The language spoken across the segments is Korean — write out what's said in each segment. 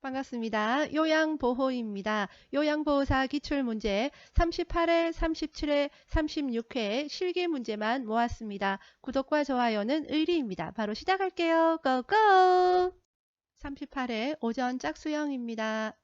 반갑습니다. 요양보호입니다. 요양보호사 기출문제 38회, 37회, 36회 실기 문제만 모았습니다. 구독과 좋아요는 의리입니다. 바로 시작할게요. 고고! 38회 오전 짝수형입니다.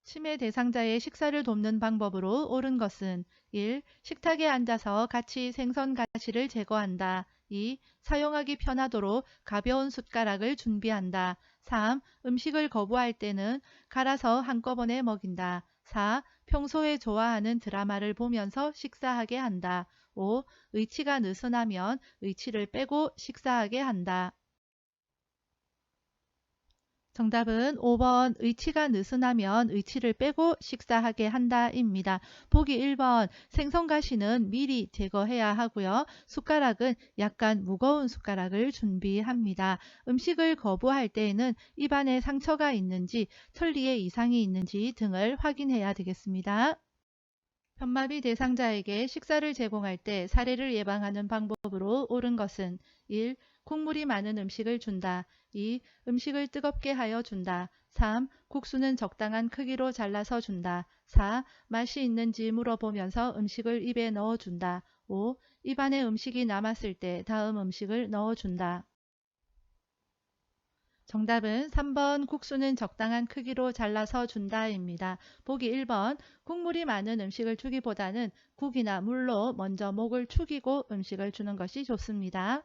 치매 대상자의 식사를 돕는 방법으로 옳은 것은 1. 식탁에 앉아서 같이 생선 가시를 제거한다. 2. 사용하기 편하도록 가벼운 숟가락을 준비한다. 3. 음식을 거부할 때는 갈아서 한꺼번에 먹인다. 4. 평소에 좋아하는 드라마를 보면서 식사하게 한다. 5. 의치가 느슨하면 의치를 빼고 식사하게 한다. 정답은 5번 의치가 느슨하면 의치를 빼고 식사하게 한다입니다. 보기 1번 생선가시는 미리 제거해야 하고요. 숟가락은 약간 무거운 숟가락을 준비합니다. 음식을 거부할 때에는 입안에 상처가 있는지 천리에 이상이 있는지 등을 확인해야 되겠습니다. 편마비 대상자에게 식사를 제공할 때 사례를 예방하는 방법으로 옳은 것은 1. 국물이 많은 음식을 준다. 2. 음식을 뜨겁게 하여 준다. 3. 국수는 적당한 크기로 잘라서 준다. 4. 맛이 있는지 물어보면서 음식을 입에 넣어준다. 5. 입안에 음식이 남았을 때 다음 음식을 넣어준다. 정답은 3번 국수는 적당한 크기로 잘라서 준다입니다. 보기 1번 국물이 많은 음식을 주기보다는 국이나 물로 먼저 목을 축이고 음식을 주는 것이 좋습니다.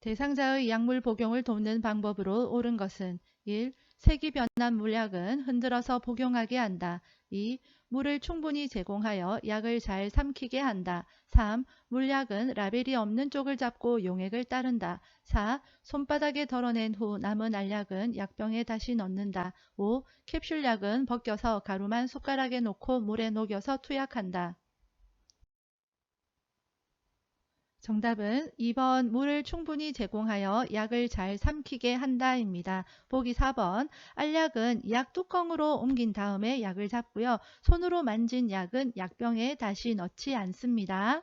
대상자의 약물 복용을 돕는 방법으로 옳은 것은 1. 색이 변한 물약은 흔들어서 복용하게 한다. 2. 물을 충분히 제공하여 약을 잘 삼키게 한다. 3. 물약은 라벨이 없는 쪽을 잡고 용액을 따른다. 4. 손바닥에 덜어낸 후 남은 알약은 약병에 다시 넣는다. 5. 캡슐약은 벗겨서 가루만 숟가락에 놓고 물에 녹여서 투약한다. 정답은 2번 물을 충분히 제공하여 약을 잘 삼키게 한다입니다. 보기 4번 알약은 약 뚜껑으로 옮긴 다음에 약을 잡고요. 손으로 만진 약은 약병에 다시 넣지 않습니다.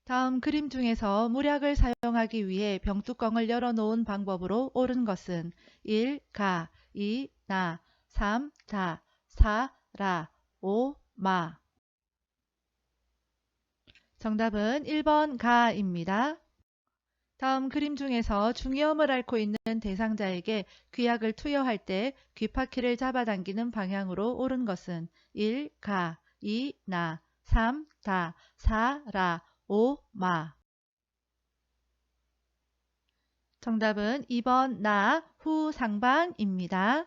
다음 그림 중에서 물약을 사용하기 위해 병뚜껑을 열어놓은 방법으로 옳은 것은 1. 가 2. 나 3. 다 4. 라 5. 마 정답은 1번 가입니다. 다음 그림 중에서 중이염을 앓고 있는 대상자에게 귀약을 투여할 때 귀파키를 잡아당기는 방향으로 옳은 것은 1. 가 2. 나 3. 다 4. 라 5. 마 정답은 2번 나 후 상반입니다.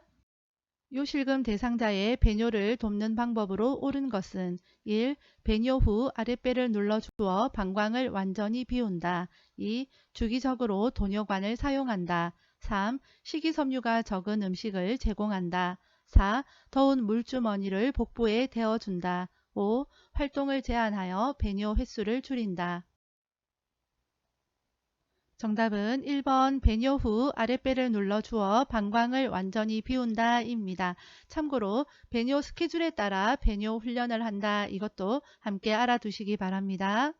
요실금 대상자의 배뇨를 돕는 방법으로 옳은 것은 1. 배뇨 후 아랫배를 눌러주어 방광을 완전히 비운다. 2. 주기적으로 도뇨관을 사용한다. 3. 식이섬유가 적은 음식을 제공한다. 4. 더운 물주머니를 복부에 대어준다. 5. 활동을 제한하여 배뇨 횟수를 줄인다. 정답은 1번 배뇨 후 아랫배를 눌러주어 방광을 완전히 비운다 입니다. 참고로 배뇨 스케줄에 따라 배뇨 훈련을 한다 이것도 함께 알아두시기 바랍니다.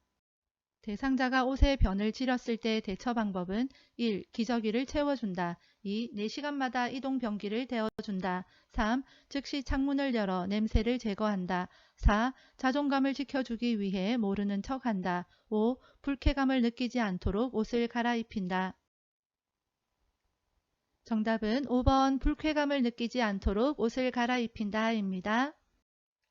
대상자가 옷에 변을 지렸을 때 대처 방법은 1. 기저귀를 채워준다. 2. 4시간마다 이동 변기를 데워준다. 3. 즉시 창문을 열어 냄새를 제거한다. 4. 자존감을 지켜주기 위해 모르는 척한다. 5. 불쾌감을 느끼지 않도록 옷을 갈아입힌다. 정답은 5번 불쾌감을 느끼지 않도록 옷을 갈아입힌다입니다.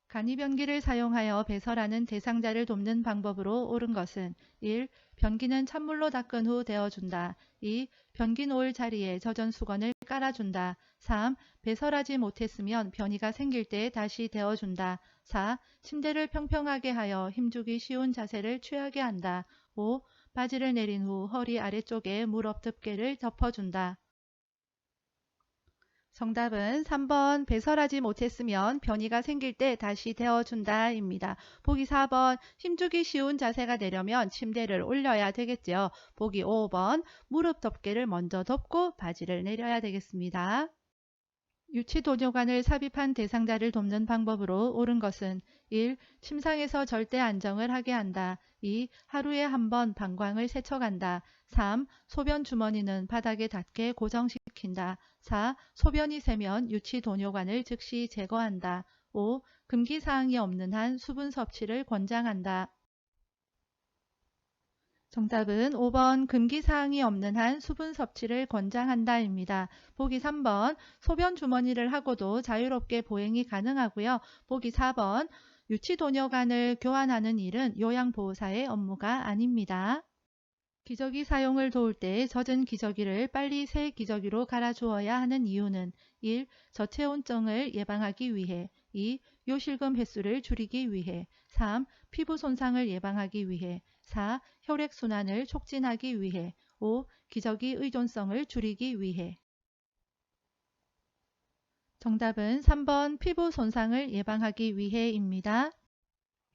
간이변기를 사용하여 배설하는 대상자를 돕는 방법으로 옳은 것은 1. 변기는 찬물로 닦은 후 데워준다. 2. 변기 놓을 자리에 젖은 수건을 깔아준다. 3. 배설하지 못했으면 변이가 생길 때 다시 데워준다. 4. 침대를 평평하게 하여 힘주기 쉬운 자세를 취하게 한다. 5. 바지를 내린 후 허리 아래쪽에 무릎 덮개를 덮어준다. 정답은 3번 배설하지 못했으면 변이가 생길 때 다시 데워준다 입니다. 보기 4번 힘주기 쉬운 자세가 되려면 침대를 올려야 되겠죠. 보기 5번 무릎 덮개를 먼저 덮고 바지를 내려야 되겠습니다. 유치도뇨관을 삽입한 대상자를 돕는 방법으로 옳은 것은 1. 침상에서 절대 안정을 하게 한다. 2. 하루에 한 번 방광을 세척한다. 3. 소변 주머니는 바닥에 닿게 고정시킨다. 4. 소변이 새면 유치도뇨관을 즉시 제거한다. 5. 금기사항이 없는 한 수분 섭취를 권장한다. 정답은 5번 금기사항이 없는 한 수분 섭취를 권장한다입니다. 보기 3번 소변 주머니를 하고도 자유롭게 보행이 가능하고요. 보기 4번 유치도뇨관을 교환하는 일은 요양보호사의 업무가 아닙니다. 기저귀 사용을 도울 때 젖은 기저귀를 빨리 새 기저귀로 갈아주어야 하는 이유는 1. 저체온증을 예방하기 위해 2. 요실금 횟수를 줄이기 위해 3. 피부 손상을 예방하기 위해 4. 혈액순환을 촉진하기 위해 5. 기저귀 의존성을 줄이기 위해 정답은 3번 피부 손상을 예방하기 위해입니다.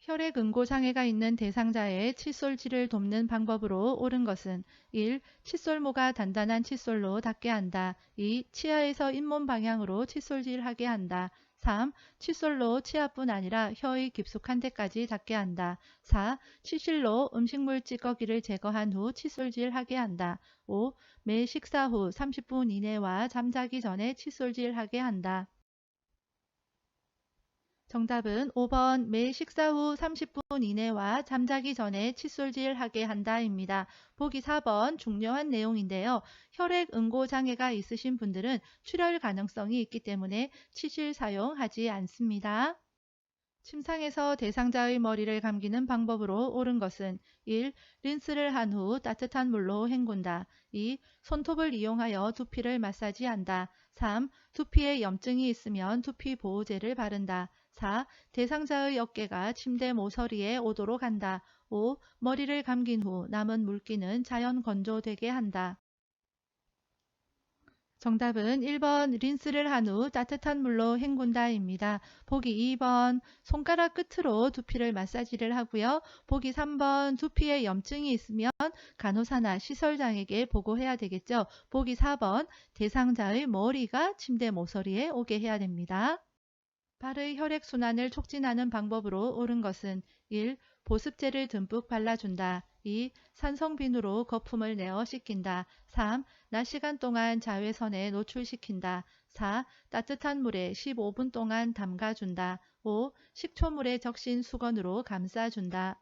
혈액응고장애가 있는 대상자의 칫솔질을 돕는 방법으로 옳은 것은 1. 칫솔모가 단단한 칫솔로 닿게 한다. 2. 치아에서 잇몸 방향으로 칫솔질하게 한다. 3. 칫솔로 치아뿐 아니라 혀의 깊숙한 데까지 닿게 한다. 4. 치실로 음식물 찌꺼기를 제거한 후 칫솔질하게 한다. 5. 매 식사 후 30분 이내와 잠자기 전에 칫솔질하게 한다. 정답은 5번 매 식사 후 30분 이내와 잠자기 전에 칫솔질하게 한다입니다. 보기 4번 중요한 내용인데요. 혈액응고장애가 있으신 분들은 출혈 가능성이 있기 때문에 치실 사용하지 않습니다. 침상에서 대상자의 머리를 감기는 방법으로 옳은 것은 1. 린스를 한 후 따뜻한 물로 헹군다. 2. 손톱을 이용하여 두피를 마사지한다. 3. 두피에 염증이 있으면 두피 보호제를 바른다. 4. 대상자의 어깨가 침대 모서리에 오도록 한다. 5. 머리를 감긴 후 남은 물기는 자연 건조되게 한다. 정답은 1번 린스를 한 후 따뜻한 물로 헹군다입니다. 보기 2번 손가락 끝으로 두피를 마사지를 하고요. 보기 3번 두피에 염증이 있으면 간호사나 시설장에게 보고해야 되겠죠. 보기 4번 대상자의 머리가 침대 모서리에 오게 해야 됩니다. 발의 혈액순환을 촉진하는 방법으로 옳은 것은 1. 보습제를 듬뿍 발라준다. 2. 산성비누로 거품을 내어 씻긴다. 3. 낮 시간 동안 자외선에 노출시킨다. 4. 따뜻한 물에 15분 동안 담가준다. 5. 식초물에 적신 수건으로 감싸준다.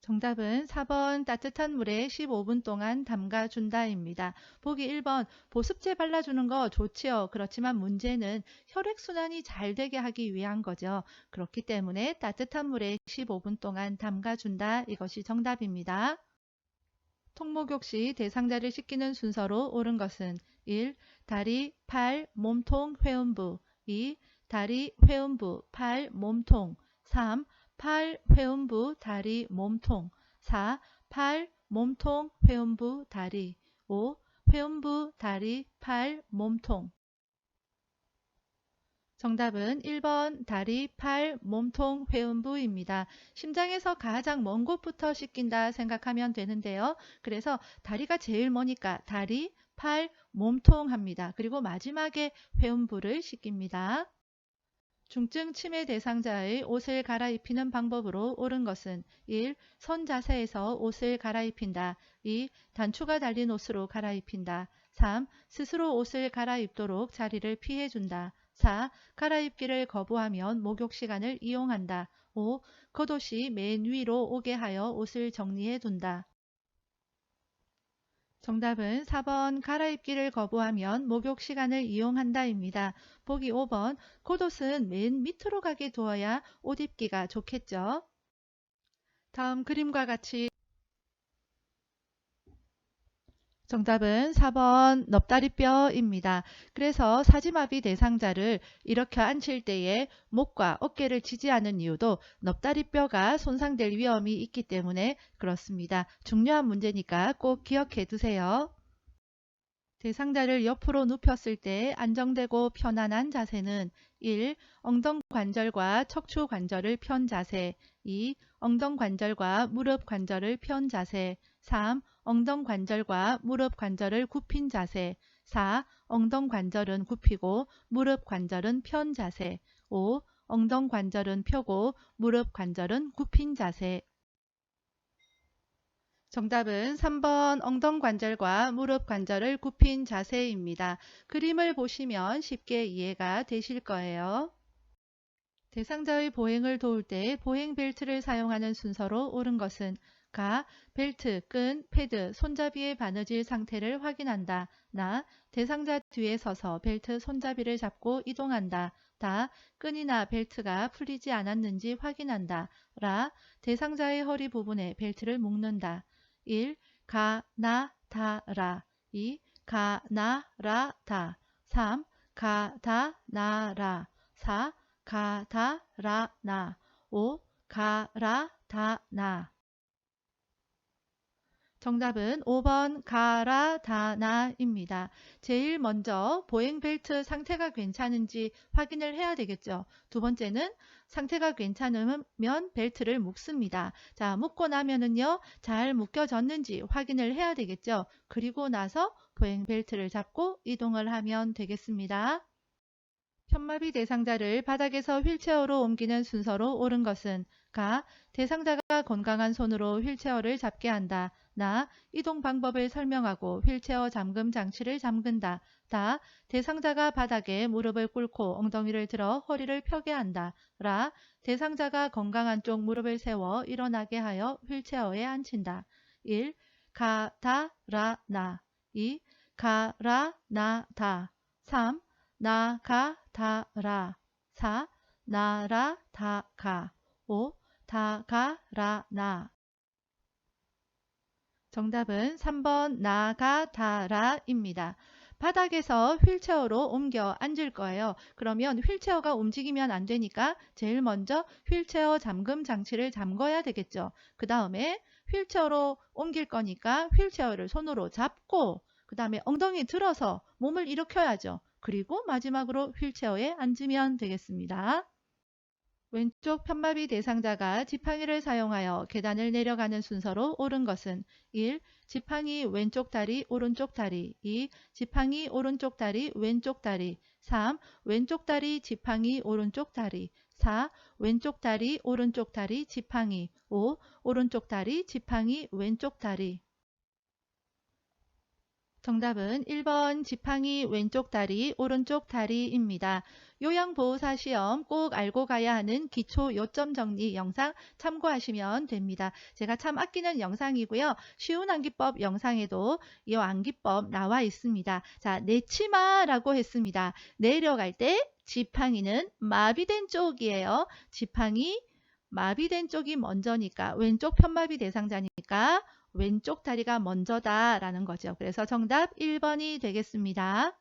정답은 4번 따뜻한 물에 15분 동안 담가준다입니다. 보기 1번 보습제 발라주는 거 좋지요. 그렇지만 문제는 혈액순환이 잘 되게 하기 위한 거죠. 그렇기 때문에 따뜻한 물에 15분 동안 담가준다. 이것이 정답입니다. 통목욕 시 대상자를 씻기는 순서로 옳은 것은 1. 다리, 팔, 몸통, 회음부 2. 다리, 회음부, 팔, 몸통 3. 팔, 회음부, 다리, 몸통 4. 팔, 몸통, 회음부, 다리 5. 회음부, 다리, 팔, 몸통 정답은 1번 다리, 팔, 몸통, 회음부입니다. 심장에서 가장 먼 곳부터 씻긴다 생각하면 되는데요. 그래서 다리가 제일 머니까 다리, 팔, 몸통 합니다. 그리고 마지막에 회음부를 씻깁니다. 중증 치매 대상자의 옷을 갈아입히는 방법으로 옳은 것은 1. 선 자세에서 옷을 갈아입힌다. 2. 단추가 달린 옷으로 갈아입힌다. 3. 스스로 옷을 갈아입도록 자리를 피해준다. 4. 갈아입기를 거부하면 목욕 시간을 이용한다. 5. 겉옷이 맨 위로 오게 하여 옷을 정리해 둔다. 정답은 4번 갈아입기를 거부하면 목욕 시간을 이용한다입니다. 보기 5번 겉옷은 맨 밑으로 가게 두어야 옷 입기가 좋겠죠. 다음 그림과 같이 정답은 4번 넙다리뼈입니다. 그래서 사지마비 대상자를 일으켜 앉힐 때에 목과 어깨를 지지하는 이유도 넙다리뼈가 손상될 위험이 있기 때문에 그렇습니다. 중요한 문제니까 꼭 기억해 두세요. 대상자를 옆으로 눕혔을 때 안정되고 편안한 자세는 1. 엉덩관절과 척추관절을 편 자세 2. 엉덩관절과 무릎관절을 편 자세 3. 엉덩관절과 무릎관절을 굽힌 자세 4. 엉덩 관절은 굽히고 무릎 관절은 편 자세. 5. 엉덩 관절은 펴고 무릎 관절은 굽힌 자세. 정답은 3번 엉덩 관절과 무릎 관절을 굽힌 자세입니다. 그림을 보시면 쉽게 이해가 되실 거예요. 대상자의 보행을 도울 때 보행 벨트를 사용하는 순서로 옳은 것은 가. 벨트, 끈, 패드, 손잡이의 바느질 상태를 확인한다. 나. 대상자 뒤에 서서 벨트 손잡이를 잡고 이동한다. 다. 끈이나 벨트가 풀리지 않았는지 확인한다. 라. 대상자의 허리 부분에 벨트를 묶는다. 1. 가, 나, 다, 라. 2. 가, 나, 라, 다. 3. 가, 다, 나, 라. 4. 가, 다, 라, 나. 5. 가, 라, 다, 나. 정답은 5번 가라, 다, 나입니다. 제일 먼저 보행 벨트 상태가 괜찮은지 확인을 해야 되겠죠. 두 번째는 상태가 괜찮으면 벨트를 묶습니다. 자, 묶고 나면은요, 잘 묶여졌는지 확인을 해야 되겠죠. 그리고 나서 보행 벨트를 잡고 이동을 하면 되겠습니다. 편마비 대상자를 바닥에서 휠체어로 옮기는 순서로 옳은 것은 가. 대상자가 건강한 손으로 휠체어를 잡게 한다. 나. 이동 방법을 설명하고 휠체어 잠금 장치를 잠근다. 다. 대상자가 바닥에 무릎을 꿇고 엉덩이를 들어 허리를 펴게 한다. 라. 대상자가 건강한 쪽 무릎을 세워 일어나게 하여 휠체어에 앉힌다. 1. 가, 다, 라, 나. 2. 가, 라, 나, 다. 3. 나, 가, 다, 라. 4. 나, 라, 다, 가. 5. 다, 가, 라, 나. 정답은 3번 나, 가, 다, 라입니다. 바닥에서 휠체어로 옮겨 앉을 거예요. 그러면 휠체어가 움직이면 안 되니까 제일 먼저 휠체어 잠금 장치를 잠궈야 되겠죠. 그 다음에 휠체어로 옮길 거니까 휠체어를 손으로 잡고 그 다음에 엉덩이 들어서 몸을 일으켜야죠. 그리고 마지막으로 휠체어에 앉으면 되겠습니다. 왼쪽 편마비 대상자가 지팡이를 사용하여 계단을 내려가는 순서로 옳은 것은 1. 지팡이 왼쪽 다리 오른쪽 다리 2. 지팡이 오른쪽 다리 왼쪽 다리 3. 왼쪽 다리 지팡이 오른쪽 다리 4. 왼쪽 다리 오른쪽 다리 지팡이 5. 오른쪽 다리 지팡이 왼쪽 다리. 정답은 1번 지팡이 왼쪽 다리 오른쪽 다리입니다. 요양보호사 시험 꼭 알고 가야 하는 기초 요점 정리 영상 참고하시면 됩니다. 제가 참 아끼는 영상이고요. 쉬운 암기법 영상에도 이 암기법 나와 있습니다. 자, 내치마라고 했습니다. 내려갈 때 지팡이는 마비된 쪽이에요. 지팡이 마비된 쪽이 먼저니까 왼쪽 편마비 대상자니까 왼쪽 다리가 먼저다 라는 거죠. 그래서 정답 1번이 되겠습니다.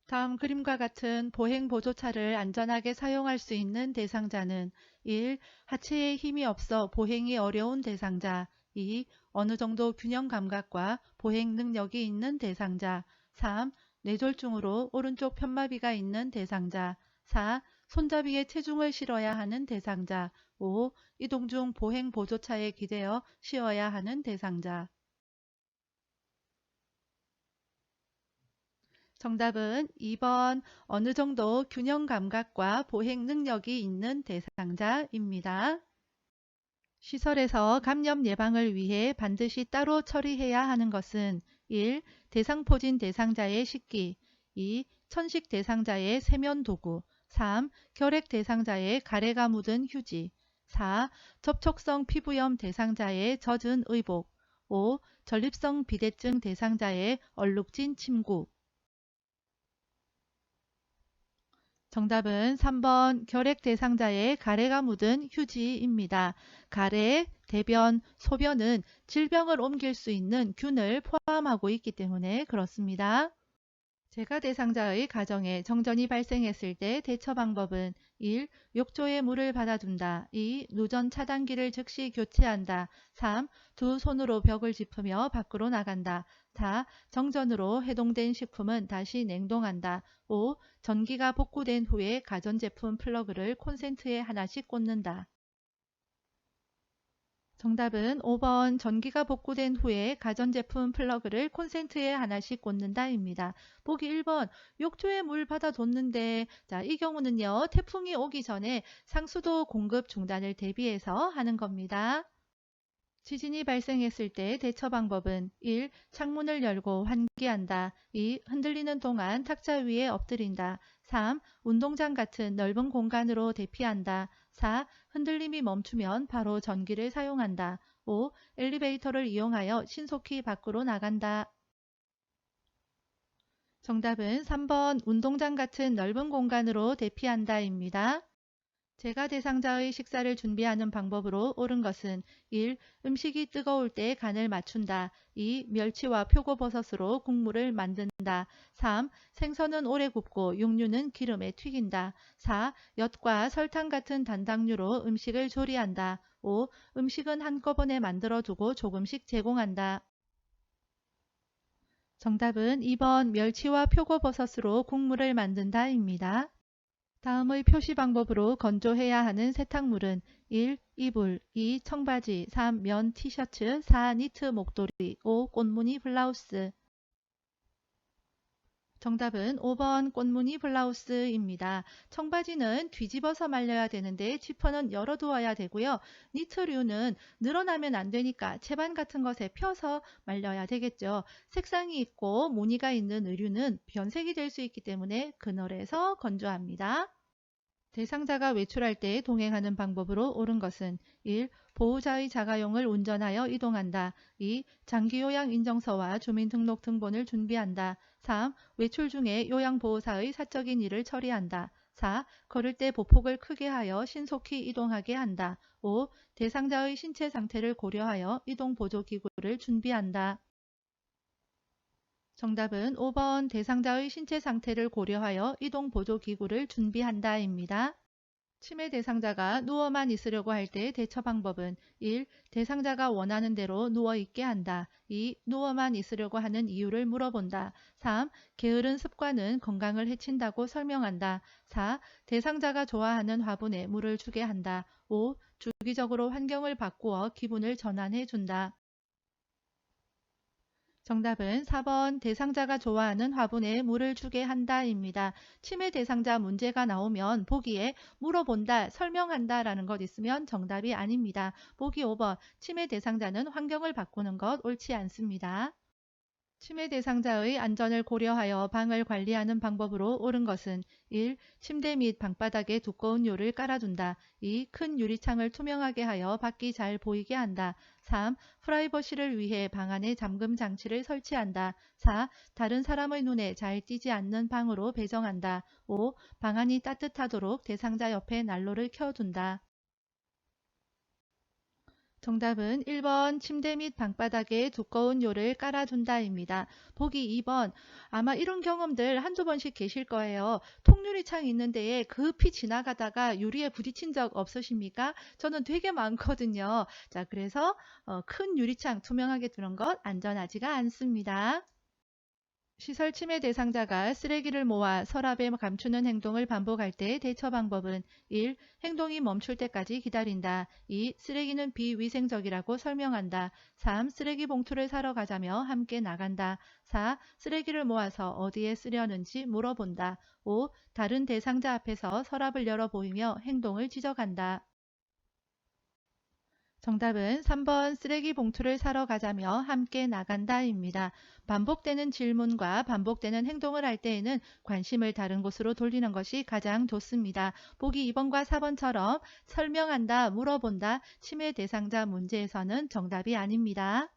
다음 그림과 같은 보행보조차를 안전하게 사용할 수 있는 대상자는 1. 하체에 힘이 없어 보행이 어려운 대상자 2. 어느 정도 균형 감각과 보행 능력이 있는 대상자 3. 뇌졸중으로 오른쪽 편마비가 있는 대상자 4. 손잡이에 체중을 실어야 하는 대상자 5. 이동 중 보행보조차에 기대어 쉬어야 하는 대상자. 정답은 2번 어느 정도 균형 감각과 보행 능력이 있는 대상자입니다. 시설에서 감염 예방을 위해 반드시 따로 처리해야 하는 것은 1. 대상포진 대상자의 식기 2. 천식 대상자의 세면 도구 3. 결핵 대상자의 가래가 묻은 휴지 4. 접촉성 피부염 대상자의 젖은 의복 5. 전립성 비대증 대상자의 얼룩진 침구. 정답은 3번 결핵 대상자의 가래가 묻은 휴지입니다. 가래, 대변, 소변은 질병을 옮길 수 있는 균을 포함하고 있기 때문에 그렇습니다. 제가 대상자의 가정에 정전이 발생했을 때 대처 방법은 1. 욕조에 물을 받아둔다. 2. 누전 차단기를 즉시 교체한다. 3. 두 손으로 벽을 짚으며 밖으로 나간다. 4. 정전으로 해동된 식품은 다시 냉동한다. 5. 전기가 복구된 후에 가전제품 플러그를 콘센트에 하나씩 꽂는다. 정답은 5번 전기가 복구된 후에 가전제품 플러그를 콘센트에 하나씩 꽂는다입니다. 보기 1번 욕조에 물 받아뒀는데 자, 이 경우는요. 태풍이 오기 전에 상수도 공급 중단을 대비해서 하는 겁니다. 지진이 발생했을 때 대처 방법은 1. 창문을 열고 환기한다. 2. 흔들리는 동안 탁자 위에 엎드린다. 3. 운동장 같은 넓은 공간으로 대피한다. 4. 흔들림이 멈추면 바로 전기를 사용한다. 5. 엘리베이터를 이용하여 신속히 밖으로 나간다. 정답은 3번 운동장 같은 넓은 공간으로 대피한다입니다. 제가 대상자의 식사를 준비하는 방법으로 옳은 것은 1. 음식이 뜨거울 때 간을 맞춘다. 2. 멸치와 표고버섯으로 국물을 만든다. 3. 생선은 오래 굽고 육류는 기름에 튀긴다. 4. 엿과 설탕 같은 단당류로 음식을 조리한다. 5. 음식은 한꺼번에 만들어 두고 조금씩 제공한다. 정답은 2번 멸치와 표고버섯으로 국물을 만든다입니다. 다음의 표시 방법으로 건조해야 하는 세탁물은 1. 이불 2. 청바지 3. 면 티셔츠 4. 니트 목도리 5. 꽃무늬 블라우스 정답은 5번 꽃무늬 블라우스입니다. 청바지는 뒤집어서 말려야 되는데 지퍼는 열어두어야 되고요. 니트류는 늘어나면 안 되니까 채반 같은 것에 펴서 말려야 되겠죠. 색상이 있고 무늬가 있는 의류는 변색이 될 수 있기 때문에 그늘에서 건조합니다. 대상자가 외출할 때 동행하는 방법으로 옳은 것은 1. 보호자의 자가용을 운전하여 이동한다. 2. 장기요양 인정서와 주민등록등본을 준비한다. 3. 외출 중에 요양보호사의 사적인 일을 처리한다. 4. 걸을 때 보폭을 크게 하여 신속히 이동하게 한다. 5. 대상자의 신체 상태를 고려하여 이동보조기구를 준비한다. 정답은 5번 대상자의 신체 상태를 고려하여 이동보조기구를 준비한다입니다. 치매 대상자가 누워만 있으려고 할 때 대처 방법은 1. 대상자가 원하는 대로 누워 있게 한다. 2. 누워만 있으려고 하는 이유를 물어본다. 3. 게으른 습관은 건강을 해친다고 설명한다. 4. 대상자가 좋아하는 화분에 물을 주게 한다. 5. 주기적으로 환경을 바꾸어 기분을 전환해 준다. 정답은 4번 대상자가 좋아하는 화분에 물을 주게 한다입니다. 치매 대상자 문제가 나오면 보기에 물어본다, 설명한다 라는 것 있으면 정답이 아닙니다. 보기 5번 치매 대상자는 환경을 바꾸는 것 옳지 않습니다. 치매 대상자의 안전을 고려하여 방을 관리하는 방법으로 옳은 것은 1. 침대 및 방바닥에 두꺼운 요를 깔아둔다. 2. 큰 유리창을 투명하게 하여 밖이 잘 보이게 한다. 3. 프라이버시를 위해 방 안에 잠금 장치를 설치한다. 4. 다른 사람의 눈에 잘 띄지 않는 방으로 배정한다. 5. 방 안이 따뜻하도록 대상자 옆에 난로를 켜둔다. 정답은 1번 침대 및 방바닥에 두꺼운 요를 깔아둔다입니다. 보기 2번 아마 이런 경험들 한두 번씩 계실 거예요. 통유리창 있는 데에 급히 지나가다가 유리에 부딪힌 적 없으십니까? 저는 되게 많거든요. 자, 그래서 큰 유리창 투명하게 두는 것 안전하지가 않습니다. 시설 침해 대상자가 쓰레기를 모아 서랍에 감추는 행동을 반복할 때 대처 방법은 1. 행동이 멈출 때까지 기다린다. 2. 쓰레기는 비위생적이라고 설명한다. 3. 쓰레기 봉투를 사러 가자며 함께 나간다. 4. 쓰레기를 모아서 어디에 쓰려는지 물어본다. 5. 다른 대상자 앞에서 서랍을 열어 보이며 행동을 지적한다. 정답은 3번 쓰레기 봉투를 사러 가자며 함께 나간다입니다. 반복되는 질문과 반복되는 행동을 할 때에는 관심을 다른 곳으로 돌리는 것이 가장 좋습니다. 보기 2번과 4번처럼 설명한다, 물어본다, 치매 대상자 문제에서는 정답이 아닙니다.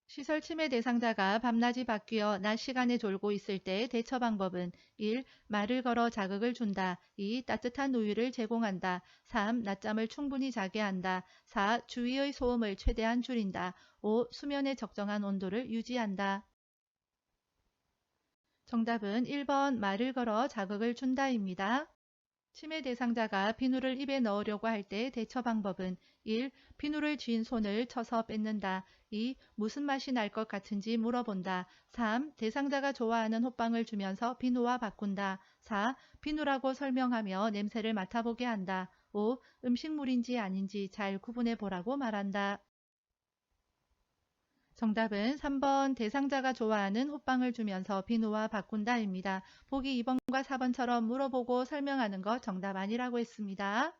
시설 침해 대상자가 밤낮이 바뀌어 낮 시간에 졸고 있을 때 대처 방법은 1. 말을 걸어 자극을 준다. 2. 따뜻한 우유를 제공한다. 3. 낮잠을 충분히 자게 한다. 4. 주위의 소음을 최대한 줄인다. 5. 수면의 적정한 온도를 유지한다. 정답은 1번 말을 걸어 자극을 준다입니다. 치매 대상자가 비누를 입에 넣으려고 할 때 대처 방법은 1. 비누를 쥔 손을 쳐서 뺏는다. 2. 무슨 맛이 날 것 같은지 물어본다. 3. 대상자가 좋아하는 호빵을 주면서 비누와 바꾼다. 4. 비누라고 설명하며 냄새를 맡아보게 한다. 5. 음식물인지 아닌지 잘 구분해 보라고 말한다. 정답은 3번 대상자가 좋아하는 호빵을 주면서 비누와 바꾼다입니다. 보기 2번과 4번처럼 물어보고 설명하는 거 정답 아니라고 했습니다.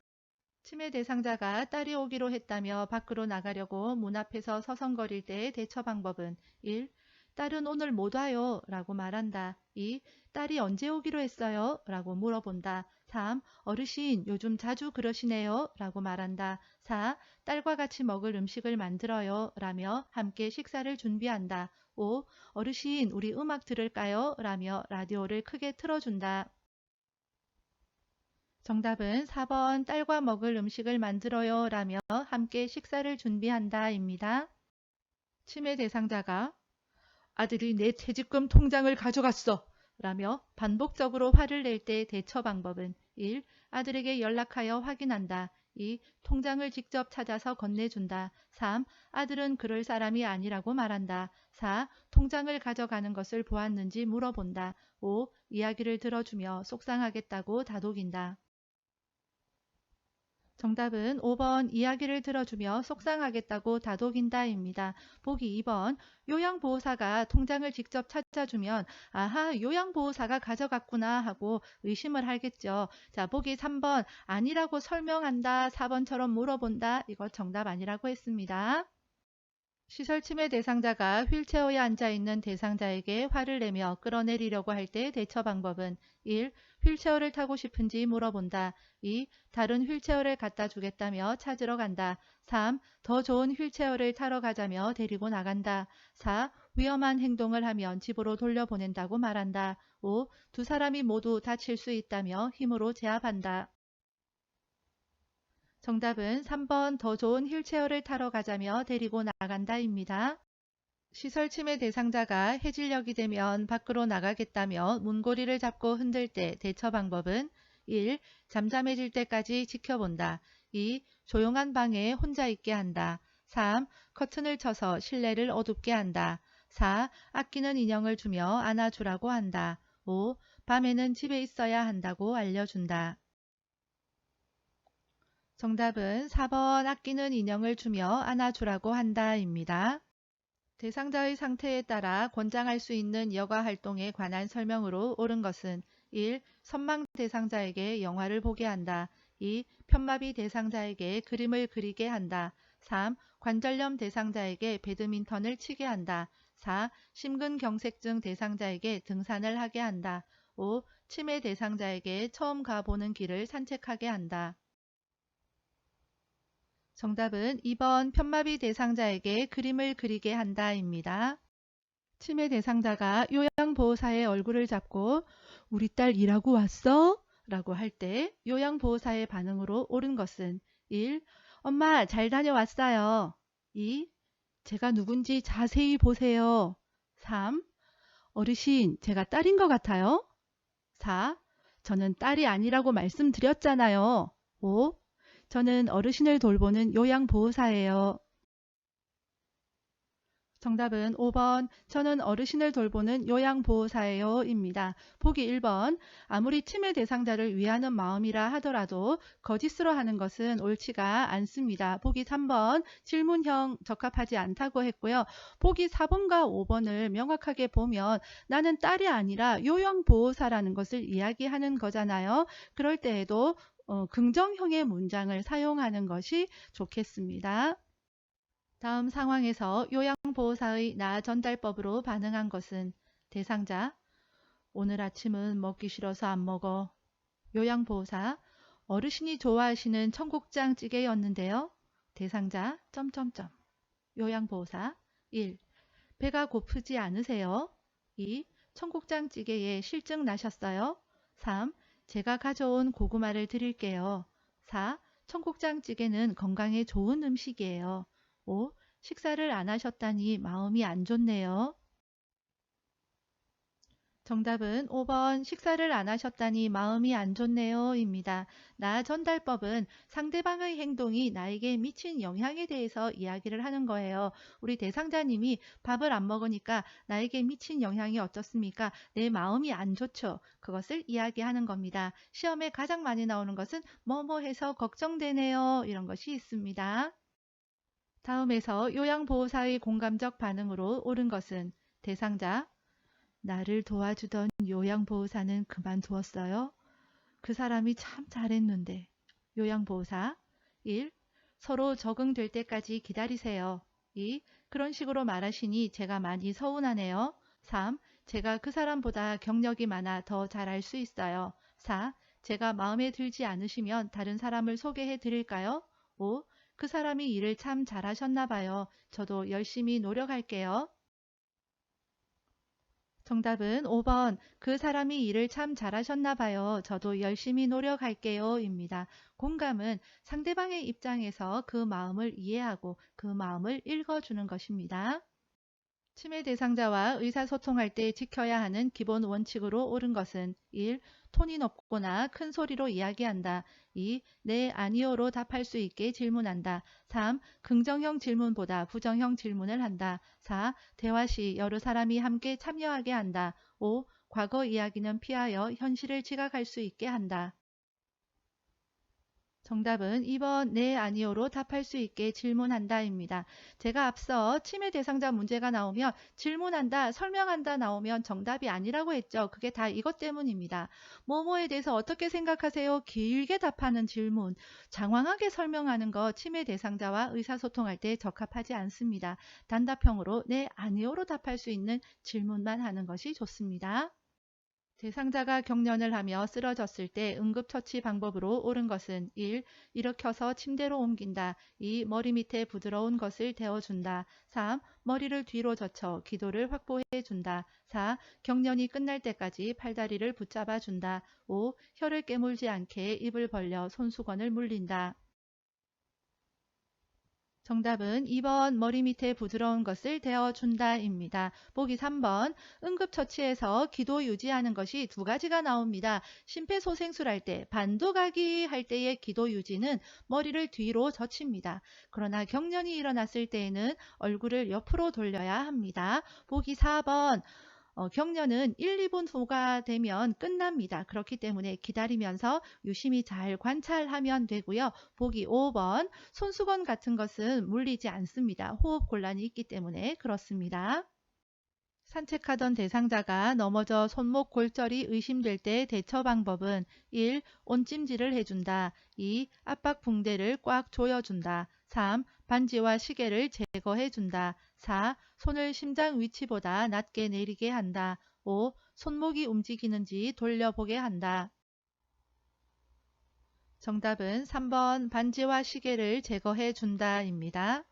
치매 대상자가 딸이 오기로 했다며 밖으로 나가려고 문 앞에서 서성거릴 때의 대처 방법은 1. 딸은 오늘 못 와요 라고 말한다. 2. 딸이 언제 오기로 했어요? 라고 물어본다. 3. 어르신 요즘 자주 그러시네요 라고 말한다. 4. 딸과 같이 먹을 음식을 만들어요 라며 함께 식사를 준비한다. 5. 어르신 우리 음악 들을까요? 라며 라디오를 크게 틀어준다. 정답은 4번 딸과 먹을 음식을 만들어요 라며 함께 식사를 준비한다 입니다. 치매 대상자가 아들이 내 퇴직금 통장을 가져갔어 라며 반복적으로 화를 낼 때 대처 방법은 1. 아들에게 연락하여 확인한다. 2. 통장을 직접 찾아서 건네준다. 3. 아들은 그럴 사람이 아니라고 말한다. 4. 통장을 가져가는 것을 보았는지 물어본다. 5. 이야기를 들어주며 속상하겠다고 다독인다. 정답은 5번 이야기를 들어주며 속상하겠다고 다독인다입니다. 보기 2번 요양보호사가 통장을 직접 찾아주면 아하 요양보호사가 가져갔구나 하고 의심을 하겠죠. 자 보기 3번 아니라고 설명한다 4번처럼 물어본다 이거 정답 아니라고 했습니다. 시설침해 대상자가 휠체어에 앉아있는 대상자에게 화를 내며 끌어내리려고 할 때 대처 방법은 1. 휠체어를 타고 싶은지 물어본다. 2. 다른 휠체어를 갖다 주겠다며 찾으러 간다. 3. 더 좋은 휠체어를 타러 가자며 데리고 나간다. 4. 위험한 행동을 하면 집으로 돌려보낸다고 말한다. 5. 두 사람이 모두 다칠 수 있다며 힘으로 제압한다. 정답은 3번 더 좋은 휠체어를 타러 가자며 데리고 나간다입니다. 시설 침해 대상자가 해질녘이 되면 밖으로 나가겠다며 문고리를 잡고 흔들 때 대처 방법은 1. 잠잠해질 때까지 지켜본다. 2. 조용한 방에 혼자 있게 한다. 3. 커튼을 쳐서 실내를 어둡게 한다. 4. 아끼는 인형을 주며 안아주라고 한다. 5. 밤에는 집에 있어야 한다고 알려준다. 정답은 4번 아끼는 인형을 주며 안아주라고 한다입니다. 대상자의 상태에 따라 권장할 수 있는 여가 활동에 관한 설명으로 옳은 것은 1. 선망 대상자에게 영화를 보게 한다. 2. 편마비 대상자에게 그림을 그리게 한다. 3. 관절염 대상자에게 배드민턴을 치게 한다. 4. 심근경색증 대상자에게 등산을 하게 한다. 5. 치매 대상자에게 처음 가보는 길을 산책하게 한다. 정답은 2번 편마비 대상자에게 그림을 그리게 한다입니다. 치매 대상자가 요양보호사의 얼굴을 잡고 우리 딸 일하고 왔어? 라고 할 때 요양보호사의 반응으로 옳은 것은 1. 엄마 잘 다녀왔어요. 2. 제가 누군지 자세히 보세요. 3. 어르신 제가 딸인 것 같아요. 4. 저는 딸이 아니라고 말씀드렸잖아요. 5. 저는 어르신을 돌보는 요양보호사예요. 정답은 5번 저는 어르신을 돌보는 요양보호사예요 입니다. 보기 1번 아무리 치매 대상자를 위하는 마음이라 하더라도 거짓으로 하는 것은 옳지가 않습니다. 보기 3번 질문형 적합하지 않다고 했고요. 보기 4번과 5번을 명확하게 보면 나는 딸이 아니라 요양보호사라는 것을 이야기하는 거잖아요. 그럴 때에도 긍정형의 문장을 사용하는 것이 좋겠습니다. 다음 상황에서 요양보호사의 나 전달법으로 반응한 것은 대상자 오늘 아침은 먹기 싫어서 안 먹어. 요양보호사 어르신이 좋아하시는 청국장 찌개였는데요. 대상자 점점점 요양보호사 1. 배가 고프지 않으세요? 2. 청국장 찌개에 실증 나셨어요? 3. 제가 가져온 고구마를 드릴게요. 4. 청국장 찌개는 건강에 좋은 음식이에요. 5. 식사를 안 하셨다니 마음이 안 좋네요. 정답은 5번 식사를 안 하셨다니 마음이 안 좋네요 입니다. 나 전달법은 상대방의 행동이 나에게 미친 영향에 대해서 이야기를 하는 거예요. 우리 대상자님이 밥을 안 먹으니까 나에게 미친 영향이 어떻습니까? 내 마음이 안 좋죠. 그것을 이야기하는 겁니다. 시험에 가장 많이 나오는 것은 뭐뭐 해서 걱정되네요. 이런 것이 있습니다. 다음에서 요양보호사의 공감적 반응으로 옳은 것은 대상자, 나를 도와주던 요양보호사는 그만두었어요. 그 사람이 참 잘했는데. 요양보호사 1. 서로 적응될 때까지 기다리세요. 2. 그런 식으로 말하시니 제가 많이 서운하네요. 3. 제가 그 사람보다 경력이 많아 더 잘할 수 있어요. 4. 제가 마음에 들지 않으시면 다른 사람을 소개해 드릴까요? 5. 그 사람이 일을 참 잘하셨나 봐요. 저도 열심히 노력할게요. 정답은 5번 그 사람이 일을 참 잘하셨나 봐요. 저도 열심히 노력할게요 입니다. 공감은 상대방의 입장에서 그 마음을 이해하고 그 마음을 읽어주는 것입니다. 치매 대상자와 의사소통할 때 지켜야 하는 기본 원칙으로 옳은 것은 1. 톤이 높거나 큰 소리로 이야기한다. 2. 네, 아니요로 답할 수 있게 질문한다. 3. 긍정형 질문보다 부정형 질문을 한다. 4. 대화 시 여러 사람이 함께 참여하게 한다. 5. 과거 이야기는 피하여 현실을 지각할 수 있게 한다. 정답은 2번 네, 아니요로 답할 수 있게 질문한다 입니다. 제가 앞서 치매 대상자 문제가 나오면 질문한다, 설명한다 나오면 정답이 아니라고 했죠. 그게 다 이것 때문입니다. 뭐뭐에 대해서 어떻게 생각하세요? 길게 답하는 질문, 장황하게 설명하는 거 치매 대상자와 의사소통할 때 적합하지 않습니다. 단답형으로 네, 아니요로 답할 수 있는 질문만 하는 것이 좋습니다. 대상자가 경련을 하며 쓰러졌을 때 응급처치 방법으로 옳은 것은 1. 일으켜서 침대로 옮긴다. 2. 머리 밑에 부드러운 것을 대어준다. 3. 머리를 뒤로 젖혀 기도를 확보해 준다. 4. 경련이 끝날 때까지 팔다리를 붙잡아 준다. 5. 혀를 깨물지 않게 입을 벌려 손수건을 물린다. 정답은 2번 머리 밑에 부드러운 것을 대어준다 입니다. 보기 3번 응급처치에서 기도 유지하는 것이 두 가지가 나옵니다. 심폐소생술 할 때 반도가기 할 때의 기도 유지는 머리를 뒤로 젖힙니다. 그러나 경련이 일어났을 때에는 얼굴을 옆으로 돌려야 합니다. 보기 4번 경련은 1, 2분 후가 되면 끝납니다. 그렇기 때문에 기다리면서 유심히 잘 관찰하면 되고요. 보기 5번 손수건 같은 것은 물리지 않습니다. 호흡 곤란이 있기 때문에 그렇습니다. 산책하던 대상자가 넘어져 손목 골절이 의심될 때 대처 방법은 1. 온찜질을 해준다. 2. 압박 붕대를 꽉 조여준다. 3. 반지와 시계를 제거해준다. 4. 손을 심장 위치보다 낮게 내리게 한다. 5. 손목이 움직이는지 돌려보게 한다. 정답은 3번 반지와 시계를 제거해준다입니다.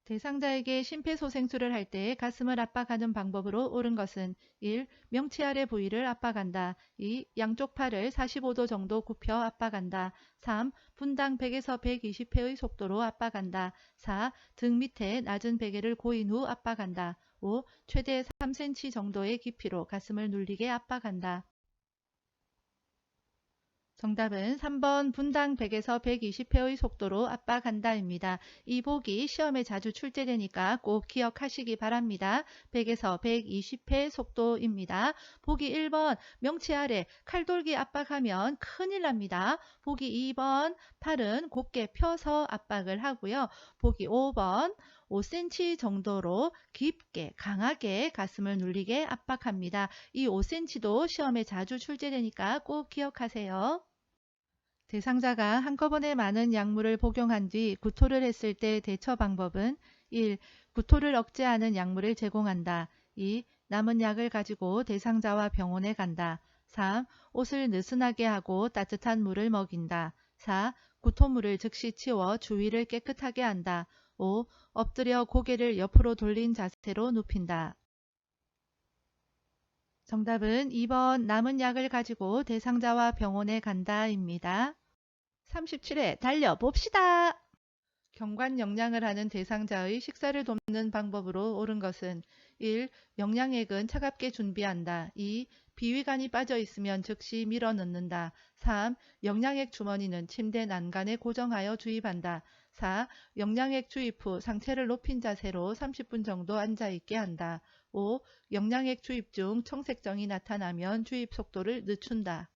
대상자에게 심폐소생술을 할 때 가슴을 압박하는 방법으로 옳은 것은 1. 명치 아래 부위를 압박한다. 2. 양쪽 팔을 45도 정도 굽혀 압박한다. 3. 분당 100에서 120회의 속도로 압박한다. 4. 등 밑에 낮은 베개를 고인 후 압박한다. 5. 최대 3cm 정도의 깊이로 가슴을 눌리게 압박한다. 정답은 3번 분당 100에서 120회의 속도로 압박한다입니다. 이 보기 시험에 자주 출제되니까 꼭 기억하시기 바랍니다. 100에서 120회 속도입니다. 보기 1번 명치 아래 칼돌기 압박하면 큰일 납니다. 보기 2번 팔은 곧게 펴서 압박을 하고요. 보기 5번 5cm 정도로 깊게 강하게 가슴을 눌리게 압박합니다. 이 5cm도 시험에 자주 출제되니까 꼭 기억하세요. 대상자가 한꺼번에 많은 약물을 복용한 뒤 구토를 했을 때 대처 방법은 1. 구토를 억제하는 약물을 제공한다. 2. 남은 약을 가지고 대상자와 병원에 간다. 3. 옷을 느슨하게 하고 따뜻한 물을 먹인다. 4. 구토물을 즉시 치워 주위를 깨끗하게 한다. 5. 엎드려 고개를 옆으로 돌린 자세로 눕힌다. 정답은 2번 남은 약을 가지고 대상자와 병원에 간다입니다. 37회 달려봅시다. 경관 영양을 하는 대상자의 식사를 돕는 방법으로 옳은 것은 1. 영양액은 차갑게 준비한다. 2. 비위간이 빠져 있으면 즉시 밀어 넣는다. 3. 영양액 주머니는 침대 난간에 고정하여 주입한다. 4. 영양액 주입 후 상체를 높인 자세로 30분 정도 앉아있게 한다. 5. 영양액 주입 중 청색정이 나타나면 주입 속도를 늦춘다.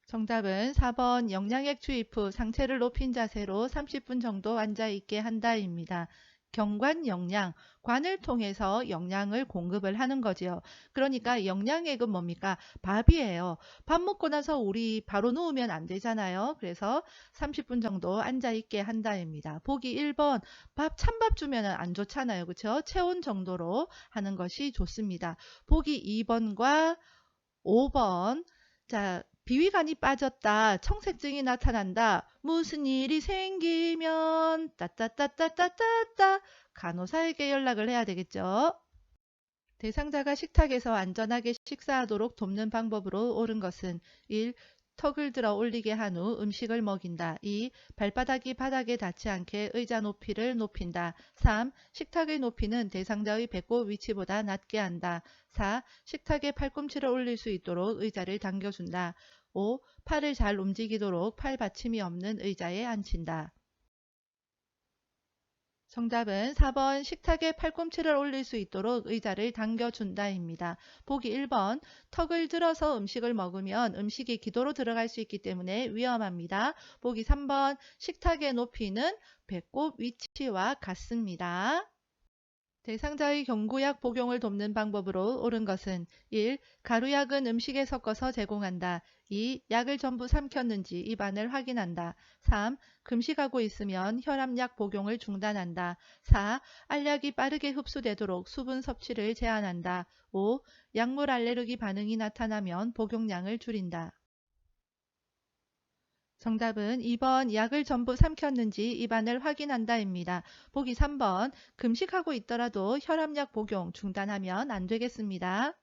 정답은 4번 영양액 주입 후 상체를 높인 자세로 30분 정도 앉아있게 한다입니다. 경관 영양, 관을 통해서 영양을 공급을 하는 거지요. 그러니까 영양액은 뭡니까? 밥이에요. 밥 먹고 나서 우리 바로 누우면 안 되잖아요. 그래서 30분 정도 앉아있게 한다입니다. 보기 1번, 찬밥 주면 안 좋잖아요. 그렇죠? 체온 정도로 하는 것이 좋습니다. 보기 2번과 5번, 자, 비위간이 빠졌다. 청색증이 나타난다. 무슨 일이 생기면 따따따따따따따 간호사에게 연락을 해야 되겠죠. 대상자가 식탁에서 안전하게 식사하도록 돕는 방법으로 옳은 것은 1. 턱을 들어 올리게 한 후 음식을 먹인다. 2. 발바닥이 바닥에 닿지 않게 의자 높이를 높인다. 3. 식탁의 높이는 대상자의 배꼽 위치보다 낮게 한다. 4. 식탁에 팔꿈치를 올릴 수 있도록 의자를 당겨준다. 5. 팔을 잘 움직이도록 팔 받침이 없는 의자에 앉힌다. 정답은 4번 식탁에 팔꿈치를 올릴 수 있도록 의자를 당겨준다입니다. 보기 1번 턱을 들어서 음식을 먹으면 음식이 기도로 들어갈 수 있기 때문에 위험합니다. 보기 3번 식탁의 높이는 배꼽 위치와 같습니다. 대상자의 경구약 복용을 돕는 방법으로 옳은 것은 1. 가루약은 음식에 섞어서 제공한다. 2. 약을 전부 삼켰는지 입안을 확인한다. 3. 금식하고 있으면 혈압약 복용을 중단한다. 4. 알약이 빠르게 흡수되도록 수분 섭취를 제한한다. 5. 약물 알레르기 반응이 나타나면 복용량을 줄인다. 정답은 2번 약을 전부 삼켰는지 입안을 확인한다입니다. 보기 3번 금식하고 있더라도 혈압약 복용 중단하면 안 되겠습니다.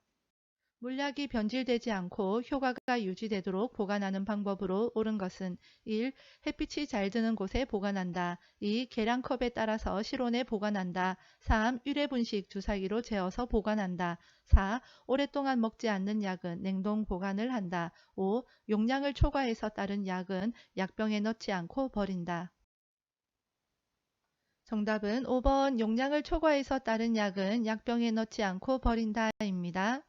물약이 변질되지 않고 효과가 유지되도록 보관하는 방법으로 옳은 것은 1. 햇빛이 잘 드는 곳에 보관한다. 2. 계량컵에 따라서 실온에 보관한다. 3. 유래분식 주사기로 재어서 보관한다. 4. 오랫동안 먹지 않는 약은 냉동 보관을 한다. 5. 용량을 초과해서 따른 약은 약병에 넣지 않고 버린다. 정답은 5번 용량을 초과해서 따른 약은 약병에 넣지 않고 버린다입니다.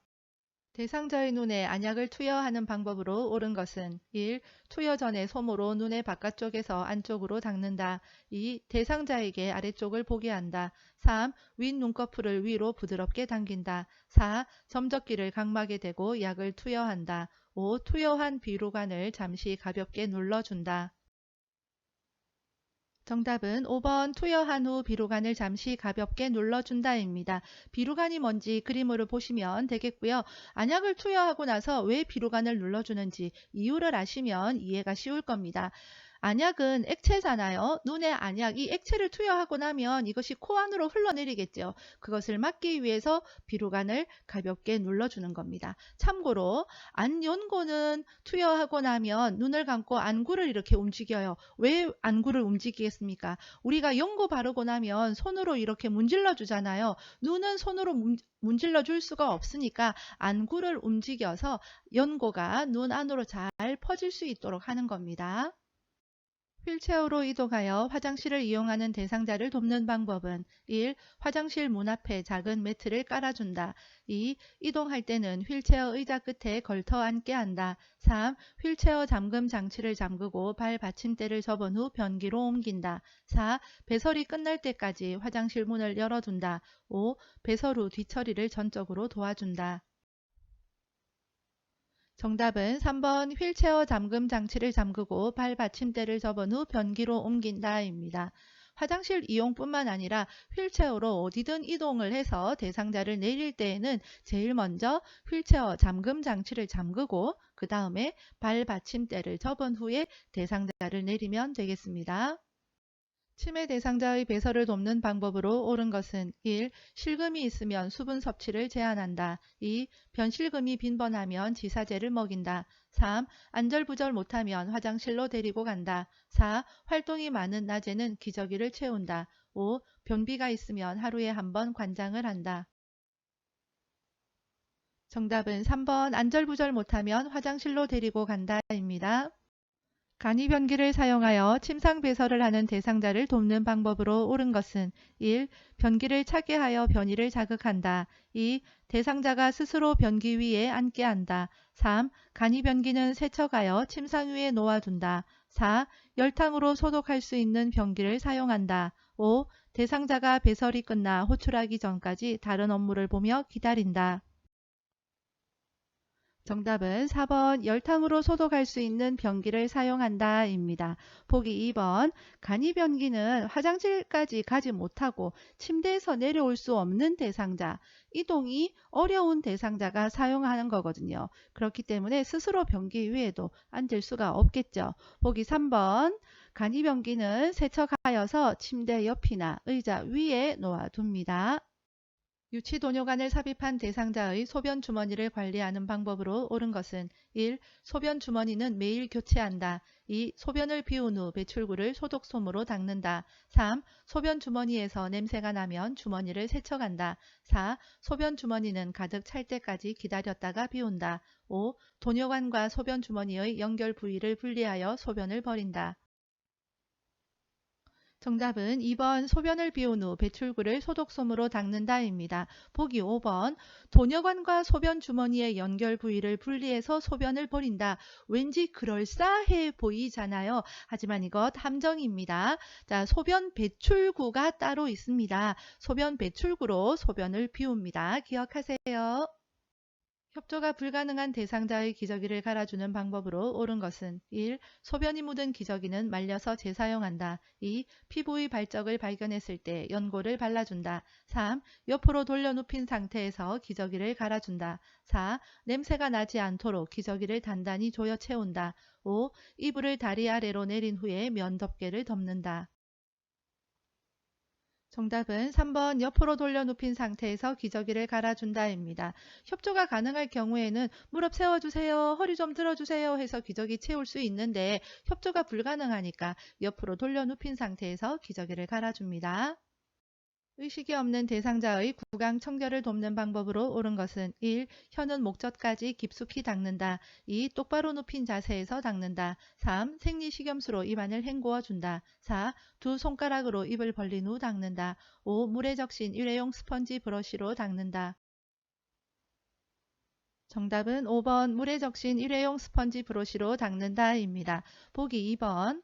대상자의 눈에 안약을 투여하는 방법으로 옳은 것은 1. 투여 전에 솜으로 눈의 바깥쪽에서 안쪽으로 닦는다. 2. 대상자에게 아래쪽을 보게 한다. 3. 윗 눈꺼풀을 위로 부드럽게 당긴다. 4. 점적기를 각막에 대고 약을 투여한다. 5. 투여한 비루관을 잠시 가볍게 눌러준다. 정답은 5번 투여한 후 비루관을 잠시 가볍게 눌러준다입니다. 비루관이 뭔지 그림으로 보시면 되겠고요. 안약을 투여하고 나서 왜 비루관을 눌러주는지 이유를 아시면 이해가 쉬울 겁니다. 안약은 액체잖아요. 눈에 안약, 이 액체를 투여하고 나면 이것이 코 안으로 흘러내리겠죠. 그것을 막기 위해서 비루관을 가볍게 눌러주는 겁니다. 참고로 안연고는 투여하고 나면 눈을 감고 안구를 이렇게 움직여요. 왜 안구를 움직이겠습니까? 우리가 연고 바르고 나면 손으로 이렇게 문질러 주잖아요. 눈은 손으로 문질러 줄 수가 없으니까 안구를 움직여서 연고가 눈 안으로 잘 퍼질 수 있도록 하는 겁니다. 휠체어로 이동하여 화장실을 이용하는 대상자를 돕는 방법은 1. 화장실 문 앞에 작은 매트를 깔아준다. 2. 이동할 때는 휠체어 의자 끝에 걸터 앉게 한다. 3. 휠체어 잠금 장치를 잠그고 발 받침대를 접은 후 변기로 옮긴다. 4. 배설이 끝날 때까지 화장실 문을 열어둔다. 5. 배설 후 뒤처리를 전적으로 도와준다. 정답은 3번 휠체어 잠금 장치를 잠그고 발 받침대를 접은 후 변기로 옮긴다입니다. 화장실 이용뿐만 아니라 휠체어로 어디든 이동을 해서 대상자를 내릴 때에는 제일 먼저 휠체어 잠금 장치를 잠그고 그 다음에 발 받침대를 접은 후에 대상자를 내리면 되겠습니다. 치매 대상자의 배설을 돕는 방법으로 옳은 것은 1. 실금이 있으면 수분 섭취를 제한한다. 2. 변실금이 빈번하면 지사제를 먹인다. 3. 안절부절 못하면 화장실로 데리고 간다. 4. 활동이 많은 낮에는 기저귀를 채운다. 5. 변비가 있으면 하루에 한 번 관장을 한다. 정답은 3번 안절부절 못하면 화장실로 데리고 간다입니다. 간이 변기를 사용하여 침상 배설을 하는 대상자를 돕는 방법으로 옳은 것은 1. 변기를 차게 하여 변이를 자극한다. 2. 대상자가 스스로 변기 위에 앉게 한다. 3. 간이 변기는 세척하여 침상 위에 놓아둔다. 4. 열탕으로 소독할 수 있는 변기를 사용한다. 5. 대상자가 배설이 끝나 호출하기 전까지 다른 업무를 보며 기다린다. 정답은 4번 열탕으로 소독할 수 있는 변기를 사용한다 입니다. 보기 2번 간이 변기는 화장실까지 가지 못하고 침대에서 내려올 수 없는 대상자, 이동이 어려운 대상자가 사용하는 거거든요. 그렇기 때문에 스스로 변기 위에도 앉을 수가 없겠죠. 보기 3번 간이 변기는 세척하여서 침대 옆이나 의자 위에 놓아둡니다. 유치도뇨관을 삽입한 대상자의 소변 주머니를 관리하는 방법으로 옳은 것은 1. 소변 주머니는 매일 교체한다. 2. 소변을 비운 후 배출구를 소독솜으로 닦는다. 3. 소변 주머니에서 냄새가 나면 주머니를 세척한다. 4. 소변 주머니는 가득 찰 때까지 기다렸다가 비운다. 5. 도뇨관과 소변 주머니의 연결 부위를 분리하여 소변을 버린다. 정답은 2번 소변을 비운 후 배출구를 소독솜으로 닦는다입니다. 보기 5번 도녀관과 소변 주머니의 연결 부위를 분리해서 소변을 버린다. 왠지 그럴싸해 보이잖아요. 하지만 이것 함정입니다. 자, 소변 배출구가 따로 있습니다. 소변 배출구로 소변을 비웁니다. 기억하세요. 협조가 불가능한 대상자의 기저귀를 갈아주는 방법으로 옳은 것은 1. 소변이 묻은 기저귀는 말려서 재사용한다. 2. 피부의 발적을 발견했을 때 연고를 발라준다. 3. 옆으로 돌려 눕힌 상태에서 기저귀를 갈아준다. 4. 냄새가 나지 않도록 기저귀를 단단히 조여 채운다. 5. 이불을 다리 아래로 내린 후에 면 덮개를 덮는다. 정답은 3번 옆으로 돌려 눕힌 상태에서 기저귀를 갈아준다입니다. 협조가 가능할 경우에는 무릎 세워주세요, 허리 좀 들어주세요 해서 기저귀 채울 수 있는데 협조가 불가능하니까 옆으로 돌려 눕힌 상태에서 기저귀를 갈아줍니다. 의식이 없는 대상자의 구강 청결을 돕는 방법으로 옳은 것은 1. 혀는 목젖까지 깊숙이 닦는다. 2. 똑바로 눕힌 자세에서 닦는다. 3. 생리식염수로 입안을 헹구어 준다. 4. 두 손가락으로 입을 벌린 후 닦는다. 5. 물에 적신 일회용 스펀지 브러쉬로 닦는다. 정답은 5번 물에 적신 일회용 스펀지 브러쉬로 닦는다입니다. 보기 2번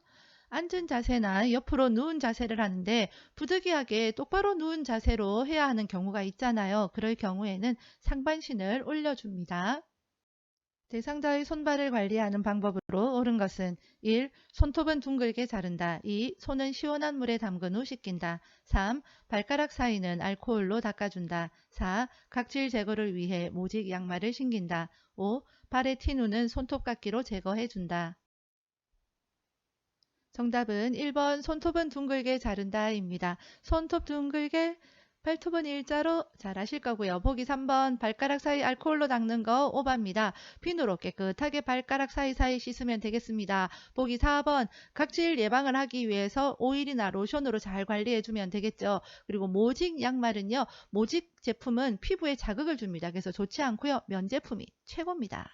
앉은 자세나 옆으로 누운 자세를 하는데 부득이하게 똑바로 누운 자세로 해야 하는 경우가 있잖아요. 그럴 경우에는 상반신을 올려줍니다. 대상자의 손발을 관리하는 방법으로 옳은 것은 1. 손톱은 둥글게 자른다. 2. 손은 시원한 물에 담근 후 씻긴다. 3. 발가락 사이는 알코올로 닦아준다. 4. 각질 제거를 위해 모직 양말을 신긴다. 5. 발의 티누는 손톱깎이로 제거해준다. 정답은 1번 손톱은 둥글게 자른다입니다. 손톱 둥글게 발톱은 일자로 잘 하실 거고요. 보기 3번 발가락 사이 알코올로 닦는 거 오바입니다. 비누로 깨끗하게 발가락 사이사이 씻으면 되겠습니다. 보기 4번 각질 예방을 하기 위해서 오일이나 로션으로 잘 관리해주면 되겠죠. 그리고 모직 양말은요. 모직 제품은 피부에 자극을 줍니다. 그래서 좋지 않고요. 면 제품이 최고입니다.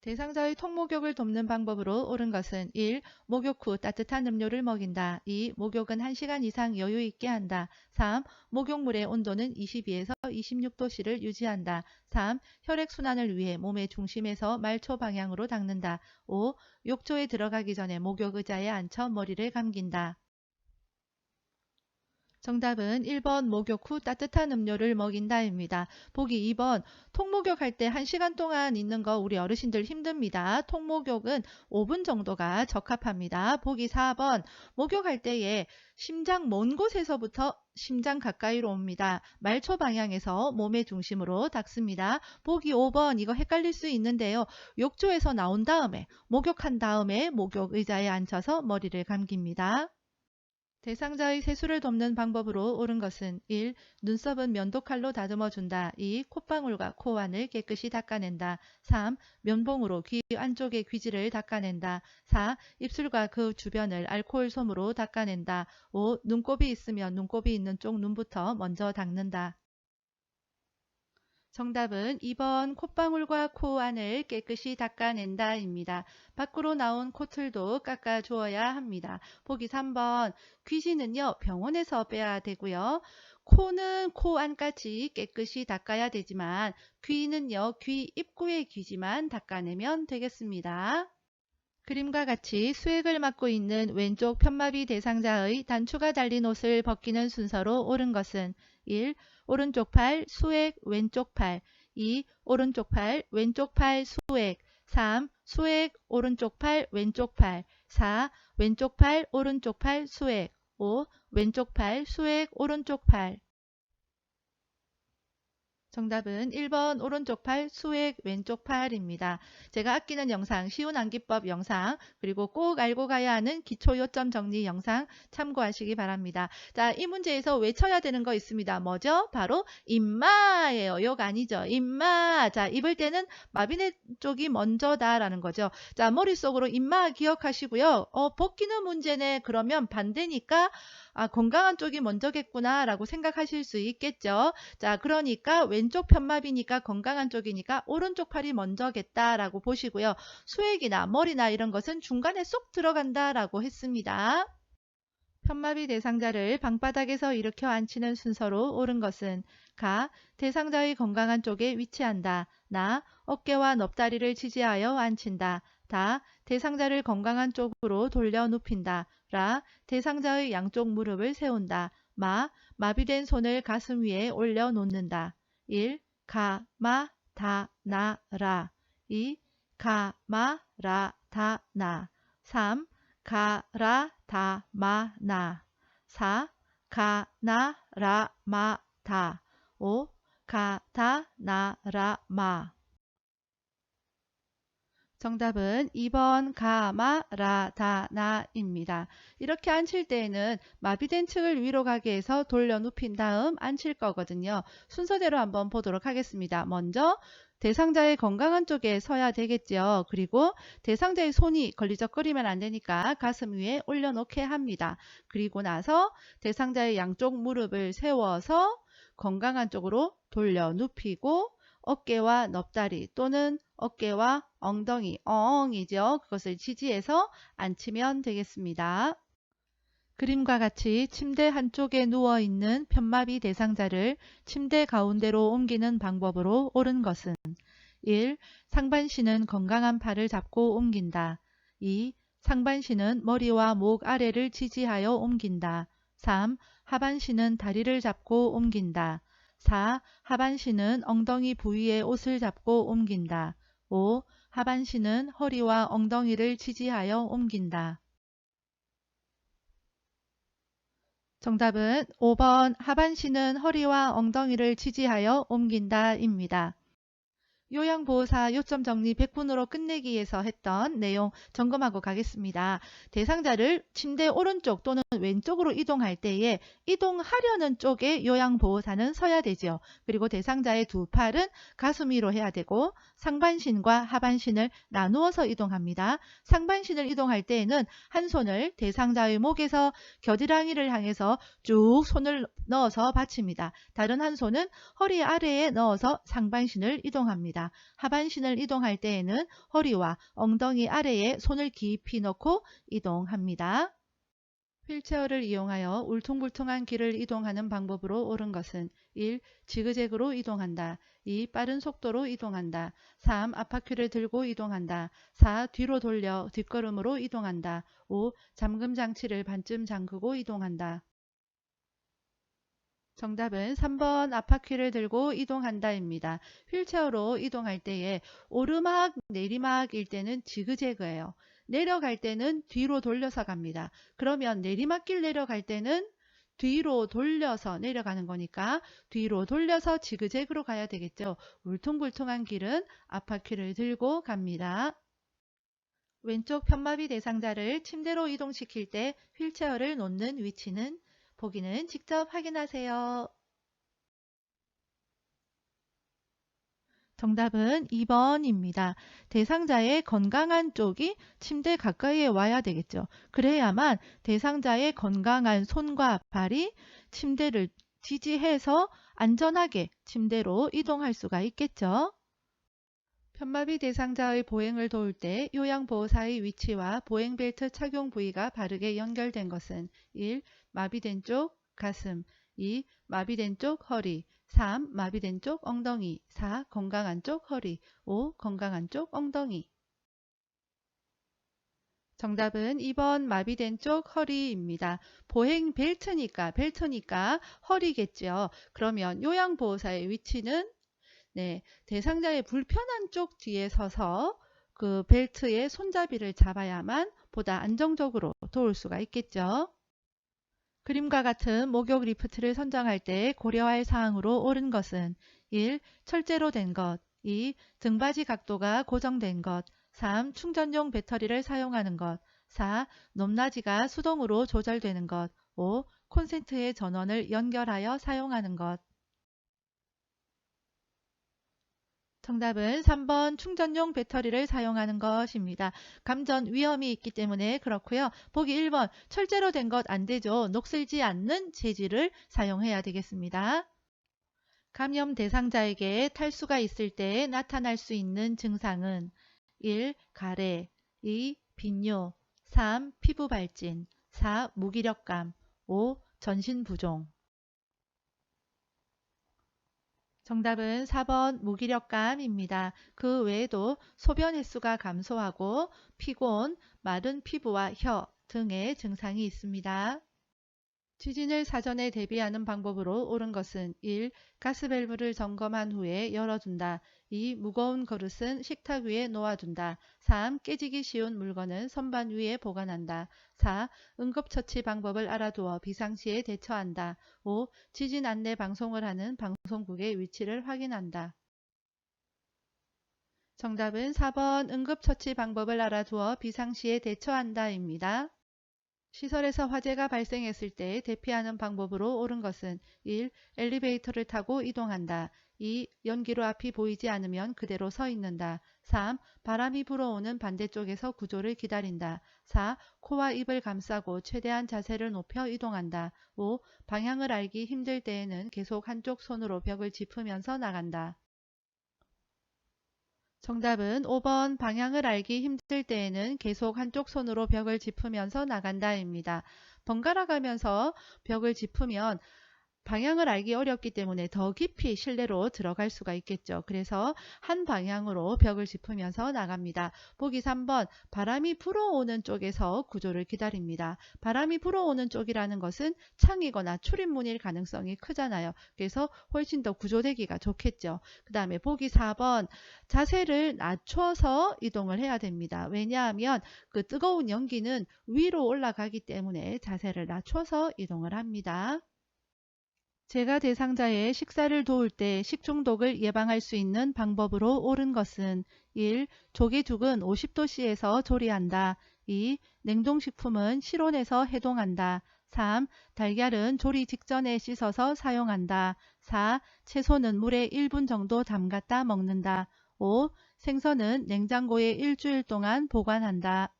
대상자의 통목욕을 돕는 방법으로 옳은 것은 1. 목욕 후 따뜻한 음료를 먹인다. 2. 목욕은 1시간 이상 여유 있게 한다. 3. 목욕물의 온도는 22에서 26도씨를 유지한다. 3. 혈액순환을 위해 몸의 중심에서 말초 방향으로 닦는다. 5. 욕조에 들어가기 전에 목욕 의자에 앉혀 머리를 감긴다. 정답은 1번 목욕 후 따뜻한 음료를 먹인다입니다. 보기 2번 통목욕할 때 1시간 동안 있는 거 우리 어르신들 힘듭니다. 통목욕은 5분 정도가 적합합니다. 보기 4번 목욕할 때에 심장 먼 곳에서부터 심장 가까이로 옵니다. 말초 방향에서 몸의 중심으로 닦습니다. 보기 5번 이거 헷갈릴 수 있는데요. 욕조에서 나온 다음에 목욕한 다음에 목욕 의자에 앉혀서 머리를 감깁니다. 대상자의 세수를 돕는 방법으로 옳은 것은 1. 눈썹은 면도칼로 다듬어 준다. 2. 콧방울과 코안을 깨끗이 닦아낸다. 3. 면봉으로 귀 안쪽의 귀지를 닦아낸다. 4. 입술과 그 주변을 알코올 솜으로 닦아낸다. 5. 눈곱이 있으면 눈곱이 있는 쪽 눈부터 먼저 닦는다. 정답은 2번 콧방울과 코 안을 깨끗이 닦아낸다 입니다. 밖으로 나온 코틀도 깎아주어야 합니다. 보기 3번 귀지는요 병원에서 빼야 되고요. 코는 코 안까지 깨끗이 닦아야 되지만 귀는요 귀 입구의 귀지만 닦아내면 되겠습니다. 그림과 같이 수액을 맡고 있는 왼쪽 편마비 대상자의 단추가 달린 옷을 벗기는 순서로 옳은 것은 1. 오른쪽 팔 수액 왼쪽 팔 2. 오른쪽 팔 왼쪽 팔 수액 3. 수액 오른쪽 팔 왼쪽 팔 4. 왼쪽 팔 오른쪽 팔 수액 5. 왼쪽 팔 수액 오른쪽 팔 정답은 1번 오른쪽 팔 수액 왼쪽 팔입니다. 제가 아끼는 영상 쉬운 암기법 영상 그리고 꼭 알고 가야 하는 기초 요점 정리 영상 참고하시기 바랍니다. 자, 이 문제에서 외쳐야 되는 거 있습니다. 뭐죠? 바로 임마예요. 욕 아니죠. 임마. 자, 입을 때는 마비내 쪽이 먼저다라는 거죠. 자, 머릿속으로 임마 기억하시고요. 벗기는 문제네. 그러면 반대니까 건강한 쪽이 먼저겠구나 라고 생각하실 수 있겠죠. 자, 그러니까 왼쪽 편마비니까 건강한 쪽이니까 오른쪽 팔이 먼저겠다 라고 보시고요. 수액이나 머리나 이런 것은 중간에 쏙 들어간다 라고 했습니다. 편마비 대상자를 방바닥에서 일으켜 앉히는 순서로 옳은 것은 가. 대상자의 건강한 쪽에 위치한다. 나. 어깨와 넙다리를 지지하여 앉힌다. 다. 대상자를 건강한 쪽으로 돌려 눕힌다. 라. 대상자의 양쪽 무릎을 세운다. 마. 마비된 손을 가슴 위에 올려 놓는다. 1. 가, 마, 다, 나, 라. 2. 가, 마, 라, 다, 나. 3. 가, 라, 다, 마, 나. 4. 가, 나, 라, 마, 다. 5. 가, 다, 나, 라, 마. 정답은 2번 가, 마, 라, 다, 나 입니다. 이렇게 앉힐 때에는 마비된 층을 위로 가게 해서 돌려 눕힌 다음 앉힐 거거든요. 순서대로 한번 보도록 하겠습니다. 먼저 대상자의 건강한 쪽에 서야 되겠죠. 그리고 대상자의 손이 걸리적거리면 안 되니까 가슴 위에 올려놓게 합니다. 그리고 나서 대상자의 양쪽 무릎을 세워서 건강한 쪽으로 돌려 눕히고 어깨와 넙다리 또는 어깨와 엉덩이, 엉이죠. 그것을 지지해서 앉히면 되겠습니다. 그림과 같이 침대 한쪽에 누워있는 편마비 대상자를 침대 가운데로 옮기는 방법으로 옳은 것은 1. 상반신은 건강한 팔을 잡고 옮긴다. 2. 상반신은 머리와 목 아래를 지지하여 옮긴다. 3. 하반신은 다리를 잡고 옮긴다. 4. 하반신은 엉덩이 부위의 옷을 잡고 옮긴다. 5. 하반신은 허리와 엉덩이를 지지하여 옮긴다. 정답은 5번 하반신은 허리와 엉덩이를 지지하여 옮긴다 입니다. 요양보호사 요점 정리 100분으로 끝내기 위해서 했던 내용 점검하고 가겠습니다. 대상자를 침대 오른쪽 또는 왼쪽으로 이동할 때에 이동하려는 쪽에 요양보호사는 서야 되죠. 그리고 대상자의 두 팔은 가슴 위로 해야 되고 상반신과 하반신을 나누어서 이동합니다. 상반신을 이동할 때에는 한 손을 대상자의 목에서 겨드랑이를 향해서 쭉 손을 넣어서 받칩니다. 다른 한 손은 허리 아래에 넣어서 상반신을 이동합니다. 하반신을 이동할 때에는 허리와 엉덩이 아래에 손을 깊이 넣고 이동합니다. 휠체어를 이용하여 울퉁불퉁한 길을 이동하는 방법으로 옳은 것은 1. 지그재그로 이동한다. 2. 빠른 속도로 이동한다. 3. 앞바퀴를 들고 이동한다. 4. 뒤로 돌려 뒷걸음으로 이동한다. 5. 잠금 장치를 반쯤 잠그고 이동한다. 정답은 3번 앞바퀴를 들고 이동한다입니다. 휠체어로 이동할 때에 오르막 내리막일 때는 지그재그예요. 내려갈 때는 뒤로 돌려서 갑니다. 그러면 내리막길 내려갈 때는 뒤로 돌려서 내려가는 거니까 뒤로 돌려서 지그재그로 가야 되겠죠. 울퉁불퉁한 길은 앞바퀴를 들고 갑니다. 왼쪽 편마비 대상자를 침대로 이동시킬 때 휠체어를 놓는 위치는 보기는 직접 확인하세요. 정답은 2번입니다. 대상자의 건강한 쪽이 침대 가까이에 와야 되겠죠. 그래야만 대상자의 건강한 손과 발이 침대를 지지해서 안전하게 침대로 이동할 수가 있겠죠. 편마비 대상자의 보행을 도울 때 요양보호사의 위치와 보행벨트 착용 부위가 바르게 연결된 것은 1. 마비된 쪽 가슴, 2. 마비된 쪽 허리, 3. 마비된 쪽 엉덩이, 4. 건강한 쪽 허리, 5. 건강한 쪽 엉덩이. 정답은 2번 마비된 쪽 허리입니다. 보행 벨트니까 허리겠죠. 그러면 요양보호사의 위치는 대상자의 불편한 쪽 뒤에 서서 그 벨트의 손잡이를 잡아야만 보다 안정적으로 도울 수가 있겠죠. 그림과 같은 목욕 리프트를 선정할 때 고려할 사항으로 옳은 것은 1. 철제로 된 것, 2. 등받이 각도가 고정된 것, 3. 충전용 배터리를 사용하는 것, 4. 높낮이가 수동으로 조절되는 것, 5. 콘센트의 전원을 연결하여 사용하는 것. 정답은 3번 충전용 배터리를 사용하는 것입니다. 감전 위험이 있기 때문에 그렇고요. 보기 1번 철제로 된 것 안 되죠. 녹슬지 않는 재질을 사용해야 되겠습니다. 감염 대상자에게 탈수가 있을 때 나타날 수 있는 증상은 1. 가래, 2. 빈뇨, 3. 피부 발진, 4. 무기력감, 5. 전신 부종. 정답은 4번 무기력감입니다. 그 외에도 소변 횟수가 감소하고 피곤, 마른 피부와 혀 등의 증상이 있습니다. 지진을 사전에 대비하는 방법으로 옳은 것은 1. 가스밸브를 점검한 후에 열어둔다. 2. 무거운 그릇은 식탁 위에 놓아둔다. 3. 깨지기 쉬운 물건은 선반 위에 보관한다. 4. 응급처치 방법을 알아두어 비상시에 대처한다. 5. 지진 안내 방송을 하는 방송국의 위치를 확인한다. 정답은 4번 응급처치 방법을 알아두어 비상시에 대처한다입니다. 시설에서 화재가 발생했을 때 대피하는 방법으로 옳은 것은 1. 엘리베이터를 타고 이동한다. 2. 연기로 앞이 보이지 않으면 그대로 서 있는다. 3. 바람이 불어오는 반대쪽에서 구조를 기다린다. 4. 코와 입을 감싸고 최대한 자세를 높여 이동한다. 5. 방향을 알기 힘들 때에는 계속 한쪽 손으로 벽을 짚으면서 나간다. 정답은 5번 방향을 알기 힘들 때에는 계속 한쪽 손으로 벽을 짚으면서 나간다입니다. 번갈아 가면서 벽을 짚으면 방향을 알기 어렵기 때문에 더 깊이 실내로 들어갈 수가 있겠죠. 그래서 한 방향으로 벽을 짚으면서 나갑니다. 보기 3번 바람이 불어오는 쪽에서 구조를 기다립니다. 바람이 불어오는 쪽이라는 것은 창이거나 출입문일 가능성이 크잖아요. 그래서 훨씬 더 구조되기가 좋겠죠. 그 다음에 보기 4번 자세를 낮춰서 이동을 해야 됩니다. 왜냐하면 그 뜨거운 연기는 위로 올라가기 때문에 자세를 낮춰서 이동을 합니다. 재가 대상자의 식사를 도울 때 식중독을 예방할 수 있는 방법으로 옳은 것은 1. 조개죽은 50도씨에서 조리한다. 2. 냉동식품은 실온에서 해동한다. 3. 달걀은 조리 직전에 씻어서 사용한다. 4. 채소는 물에 1분 정도 담갔다 먹는다. 5. 생선은 냉장고에 일주일 동안 보관한다.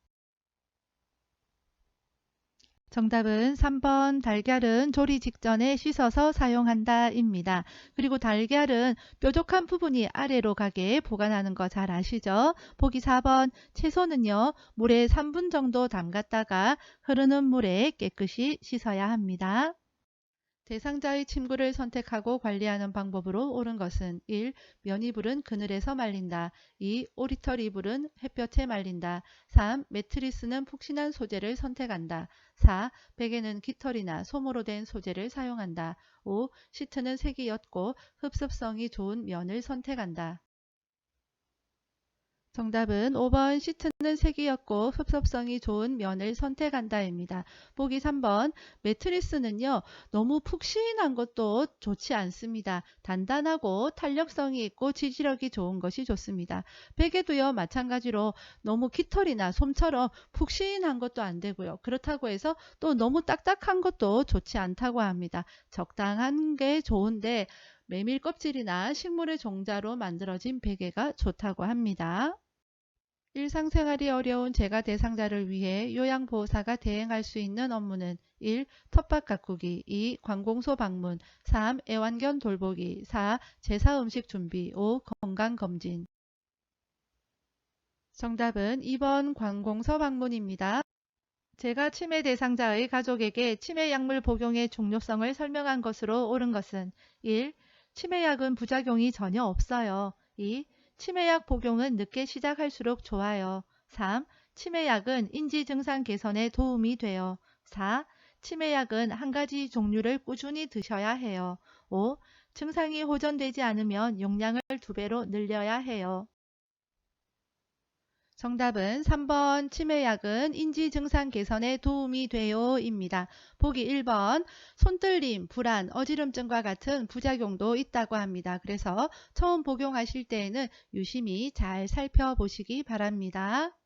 정답은 3번 달걀은 조리 직전에 씻어서 사용한다 입니다. 그리고 달걀은 뾰족한 부분이 아래로 가게 보관하는 거 잘 아시죠? 보기 4번 채소는요 물에 3분 정도 담갔다가 흐르는 물에 깨끗이 씻어야 합니다. 대상자의 침구를 선택하고 관리하는 방법으로 옳은 것은 1. 면이불은 그늘에서 말린다. 2. 오리털 이불은 햇볕에 말린다. 3. 매트리스는 푹신한 소재를 선택한다. 4. 베개는 깃털이나 솜으로 된 소재를 사용한다. 5. 시트는 색이 옅고 흡습성이 좋은 면을 선택한다. 정답은 5번 시트는 색이 옅고 흡습성이 좋은 면을 선택한다입니다. 보기 3번 매트리스는요 너무 푹신한 것도 좋지 않습니다. 단단하고 탄력성이 있고 지지력이 좋은 것이 좋습니다. 베개도요 마찬가지로 너무 깃털이나 솜처럼 푹신한 것도 안 되고요. 그렇다고 해서 또 너무 딱딱한 것도 좋지 않다고 합니다. 적당한 게 좋은데 메밀 껍질이나 식물의 종자로 만들어진 베개가 좋다고 합니다. 일상생활이 어려운 재가 대상자를 위해 요양보호사가 대행할 수 있는 업무는 1. 텃밭 가꾸기 2. 관공서 방문 3. 애완견 돌보기 4. 제사 음식 준비 5. 건강검진. 정답은 2번 관공서 방문입니다. 제가 치매 대상자의 가족에게 치매 약물 복용의 중요성을 설명한 것으로 옳은 것은 1. 치매약은 부작용이 전혀 없어요. 2. 치매약 복용은 늦게 시작할수록 좋아요. 3. 치매약은 인지 증상 개선에 도움이 돼요. 4. 치매약은 한 가지 종류를 꾸준히 드셔야 해요. 5. 증상이 호전되지 않으면 용량을 2배로 늘려야 해요. 정답은 3번 치매약은 인지 증상 개선에 도움이 돼요 입니다. 보기 1번 손떨림, 불안, 어지럼증과 같은 부작용도 있다고 합니다. 그래서 처음 복용하실 때에는 유심히 잘 살펴보시기 바랍니다.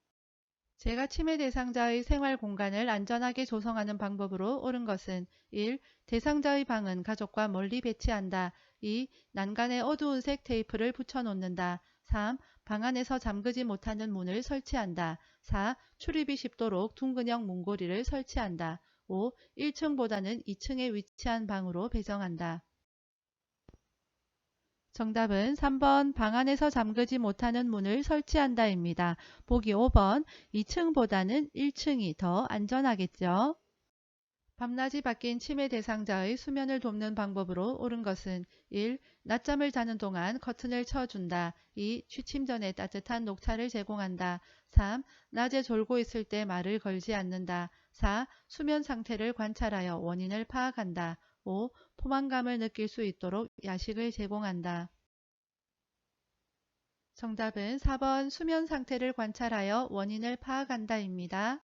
제가 치매 대상자의 생활 공간을 안전하게 조성하는 방법으로 옳은 것은 1. 대상자의 방은 가족과 멀리 배치한다. 2. 난간에 어두운 색 테이프를 붙여놓는다. 3. 방 안에서 잠그지 못하는 문을 설치한다. 4. 출입이 쉽도록 둥근형 문고리를 설치한다. 5. 1층보다는 2층에 위치한 방으로 배정한다. 정답은 3번 방 안에서 잠그지 못하는 문을 설치한다입니다. 보기 5번 2층보다는 1층이 더 안전하겠죠. 밤낮이 바뀐 치매 대상자의 수면을 돕는 방법으로 옳은 것은 1. 낮잠을 자는 동안 커튼을 쳐준다. 2. 취침 전에 따뜻한 녹차를 제공한다. 3. 낮에 졸고 있을 때 말을 걸지 않는다. 4. 수면 상태를 관찰하여 원인을 파악한다. 5. 포만감을 느낄 수 있도록 야식을 제공한다. 정답은 4번 수면 상태를 관찰하여 원인을 파악한다입니다.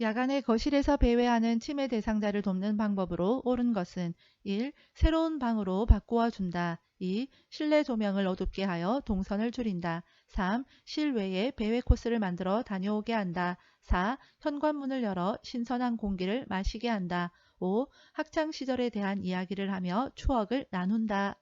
야간에 거실에서 배회하는 치매 대상자를 돕는 방법으로 옳은 것은 1. 새로운 방으로 바꾸어 준다. 2. 실내 조명을 어둡게 하여 동선을 줄인다. 3. 실외에 배회 코스를 만들어 다녀오게 한다. 4. 현관문을 열어 신선한 공기를 마시게 한다. 5. 학창 시절에 대한 이야기를 하며 추억을 나눈다.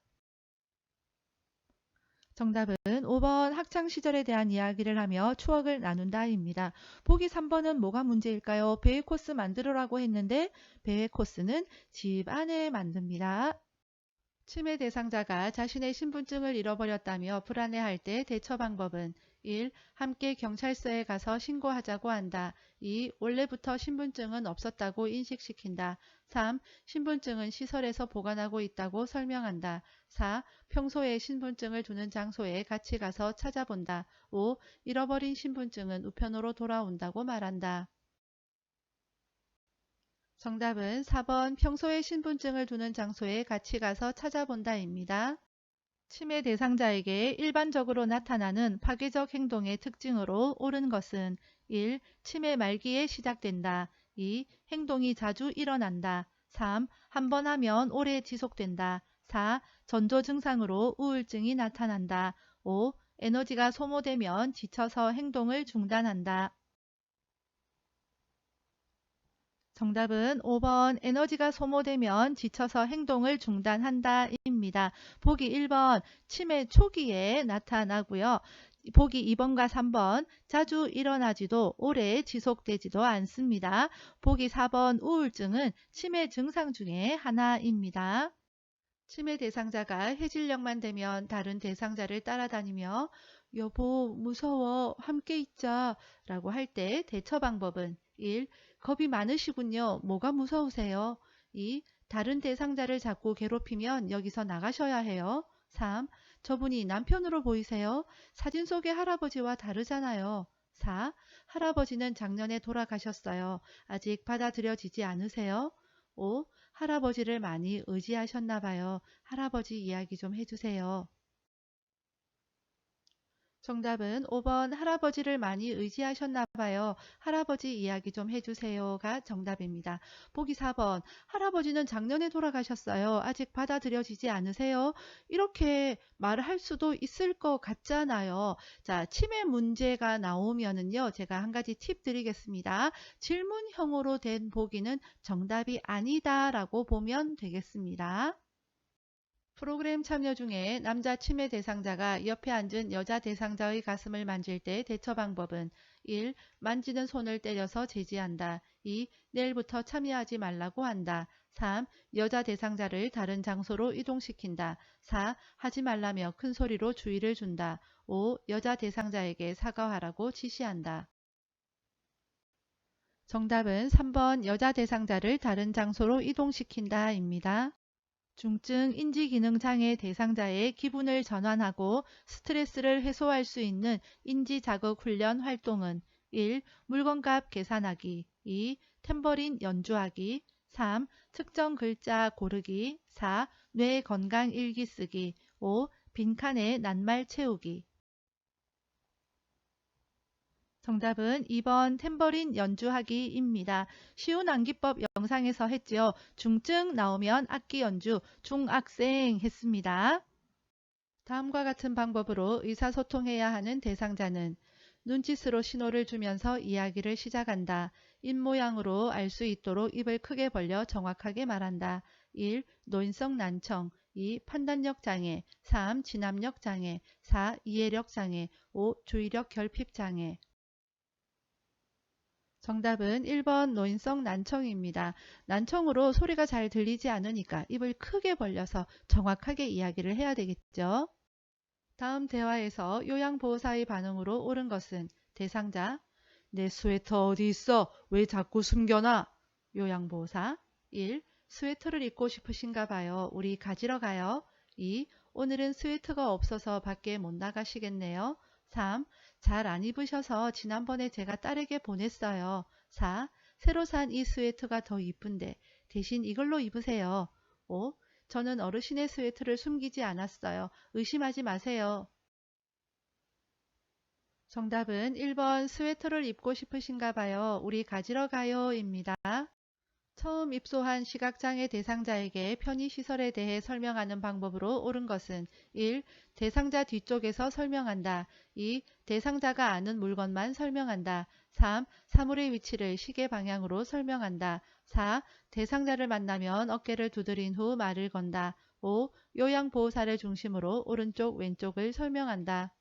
정답은 5번 학창시절에 대한 이야기를 하며 추억을 나눈다입니다. 보기 3번은 뭐가 문제일까요? 배회 코스 만들으라고 했는데 배회 코스는 집 안에 만듭니다. 치매 대상자가 자신의 신분증을 잃어버렸다며 불안해할 때 대처 방법은 1. 함께 경찰서에 가서 신고하자고 한다. 2. 원래부터 신분증은 없었다고 인식시킨다. 3. 신분증은 시설에서 보관하고 있다고 설명한다. 4. 평소에 신분증을 두는 장소에 같이 가서 찾아본다. 5. 잃어버린 신분증은 우편으로 돌아온다고 말한다. 정답은 4번 평소에 신분증을 두는 장소에 같이 가서 찾아본다입니다. 치매 대상자에게 일반적으로 나타나는 파괴적 행동의 특징으로 옳은 것은 1. 치매 말기에 시작된다. 2. 행동이 자주 일어난다. 3. 한 번 하면 오래 지속된다. 4. 전조 증상으로 우울증이 나타난다. 5. 에너지가 소모되면 지쳐서 행동을 중단한다. 정답은 5번 에너지가 소모되면 지쳐서 행동을 중단한다 입니다. 보기 1번 치매 초기에 나타나고요. 보기 2번과 3번 자주 일어나지도 오래 지속되지도 않습니다. 보기 4번 우울증은 치매 증상 중에 하나입니다. 치매 대상자가 해질녘만 되면 다른 대상자를 따라다니며 여보 무서워 함께 있자 라고 할 때 대처 방법은 1. 겁이 많으시군요. 뭐가 무서우세요? 2. 다른 대상자를 자꾸 괴롭히면 여기서 나가셔야 해요. 3. 저분이 남편으로 보이세요? 사진 속의 할아버지와 다르잖아요. 4. 할아버지는 작년에 돌아가셨어요. 아직 받아들여지지 않으세요? 5. 할아버지를 많이 의지하셨나 봐요. 할아버지 이야기 좀 해주세요. 정답은 5번 할아버지를 많이 의지하셨나 봐요. 할아버지 이야기 좀 해주세요가 정답입니다. 보기 4번 할아버지는 작년에 돌아가셨어요. 아직 받아들여지지 않으세요? 이렇게 말할 수도 있을 것 같잖아요. 자, 치매 문제가 나오면은요. 제가 한 가지 팁 드리겠습니다. 질문형으로 된 보기는 정답이 아니다라고 보면 되겠습니다. 프로그램 참여 중에 남자 치매 대상자가 옆에 앉은 여자 대상자의 가슴을 만질 때 대처 방법은 1. 만지는 손을 때려서 제지한다. 2. 내일부터 참여하지 말라고 한다. 3. 여자 대상자를 다른 장소로 이동시킨다. 4. 하지 말라며 큰 소리로 주의를 준다. 5. 여자 대상자에게 사과하라고 지시한다. 정답은 3번 여자 대상자를 다른 장소로 이동시킨다 입니다. 중증 인지기능장애 대상자의 기분을 전환하고 스트레스를 해소할 수 있는 인지자극 훈련 활동은 1. 물건값 계산하기 2. 탬버린 연주하기 3. 특정 글자 고르기 4. 뇌 건강 일기 쓰기 5. 빈칸에 낱말 채우기. 정답은 2번 탬버린 연주하기입니다. 쉬운 암기법 영상에서 했지요. 중증 나오면 악기 연주, 중학생 했습니다. 다음과 같은 방법으로 의사소통해야 하는 대상자는 눈짓으로 신호를 주면서 이야기를 시작한다. 입모양으로 알 수 있도록 입을 크게 벌려 정확하게 말한다. 1. 노인성 난청 2. 판단력 장애 3. 진압력 장애 4. 이해력 장애 5. 주의력 결핍 장애. 정답은 1번 노인성 난청입니다. 난청으로 소리가 잘 들리지 않으니까 입을 크게 벌려서 정확하게 이야기를 해야 되겠죠. 다음 대화에서 요양보호사의 반응으로 옳은 것은 대상자 내 스웨터 어디 있어? 왜 자꾸 숨겨놔? 요양보호사 1. 스웨터를 입고 싶으신가 봐요. 우리 가지러 가요. 2. 오늘은 스웨터가 없어서 밖에 못 나가시겠네요. 3. 잘 안 입으셔서 지난번에 제가 딸에게 보냈어요. 4. 새로 산 이 스웨터가 더 이쁜데 대신 이걸로 입으세요. 5. 저는 어르신의 스웨터를 숨기지 않았어요. 의심하지 마세요. 정답은 1번 스웨터를 입고 싶으신가 봐요. 우리 가지러 가요 입니다. 처음 입소한 시각장애 대상자에게 편의시설에 대해 설명하는 방법으로 옳은 것은 1. 대상자 뒤쪽에서 설명한다. 2. 대상자가 아는 물건만 설명한다. 3. 사물의 위치를 시계 방향으로 설명한다. 4. 대상자를 만나면 어깨를 두드린 후 말을 건다. 5. 요양보호사를 중심으로 오른쪽 왼쪽을 설명한다.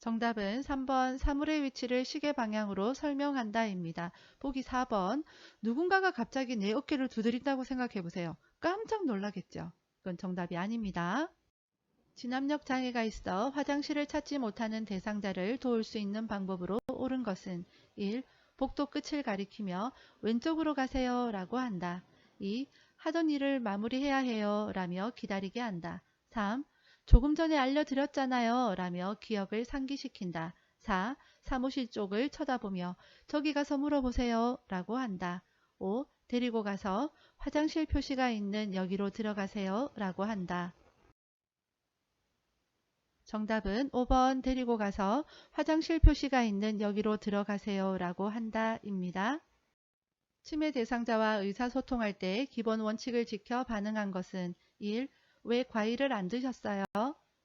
정답은 3번 사물의 위치를 시계 방향으로 설명한다 입니다. 보기 4번 누군가가 갑자기 내 어깨를 두드린다고 생각해 보세요. 깜짝 놀라겠죠. 이건 정답이 아닙니다. 진압력 장애가 있어 화장실을 찾지 못하는 대상자를 도울 수 있는 방법으로 옳은 것은 1. 복도 끝을 가리키며 왼쪽으로 가세요 라고 한다. 2. 하던 일을 마무리해야 해요 라며 기다리게 한다. 3. 조금 전에 알려드렸잖아요 라며 기억을 상기시킨다. 4. 사무실 쪽을 쳐다보며 저기 가서 물어보세요 라고 한다. 5. 데리고 가서 화장실 표시가 있는 여기로 들어가세요 라고 한다. 정답은 5번 데리고 가서 화장실 표시가 있는 여기로 들어가세요 라고 한다 입니다. 치매 대상자와 의사소통할 때 기본 원칙을 지켜 반응한 것은 1. 왜 과일을 안 드셨어요?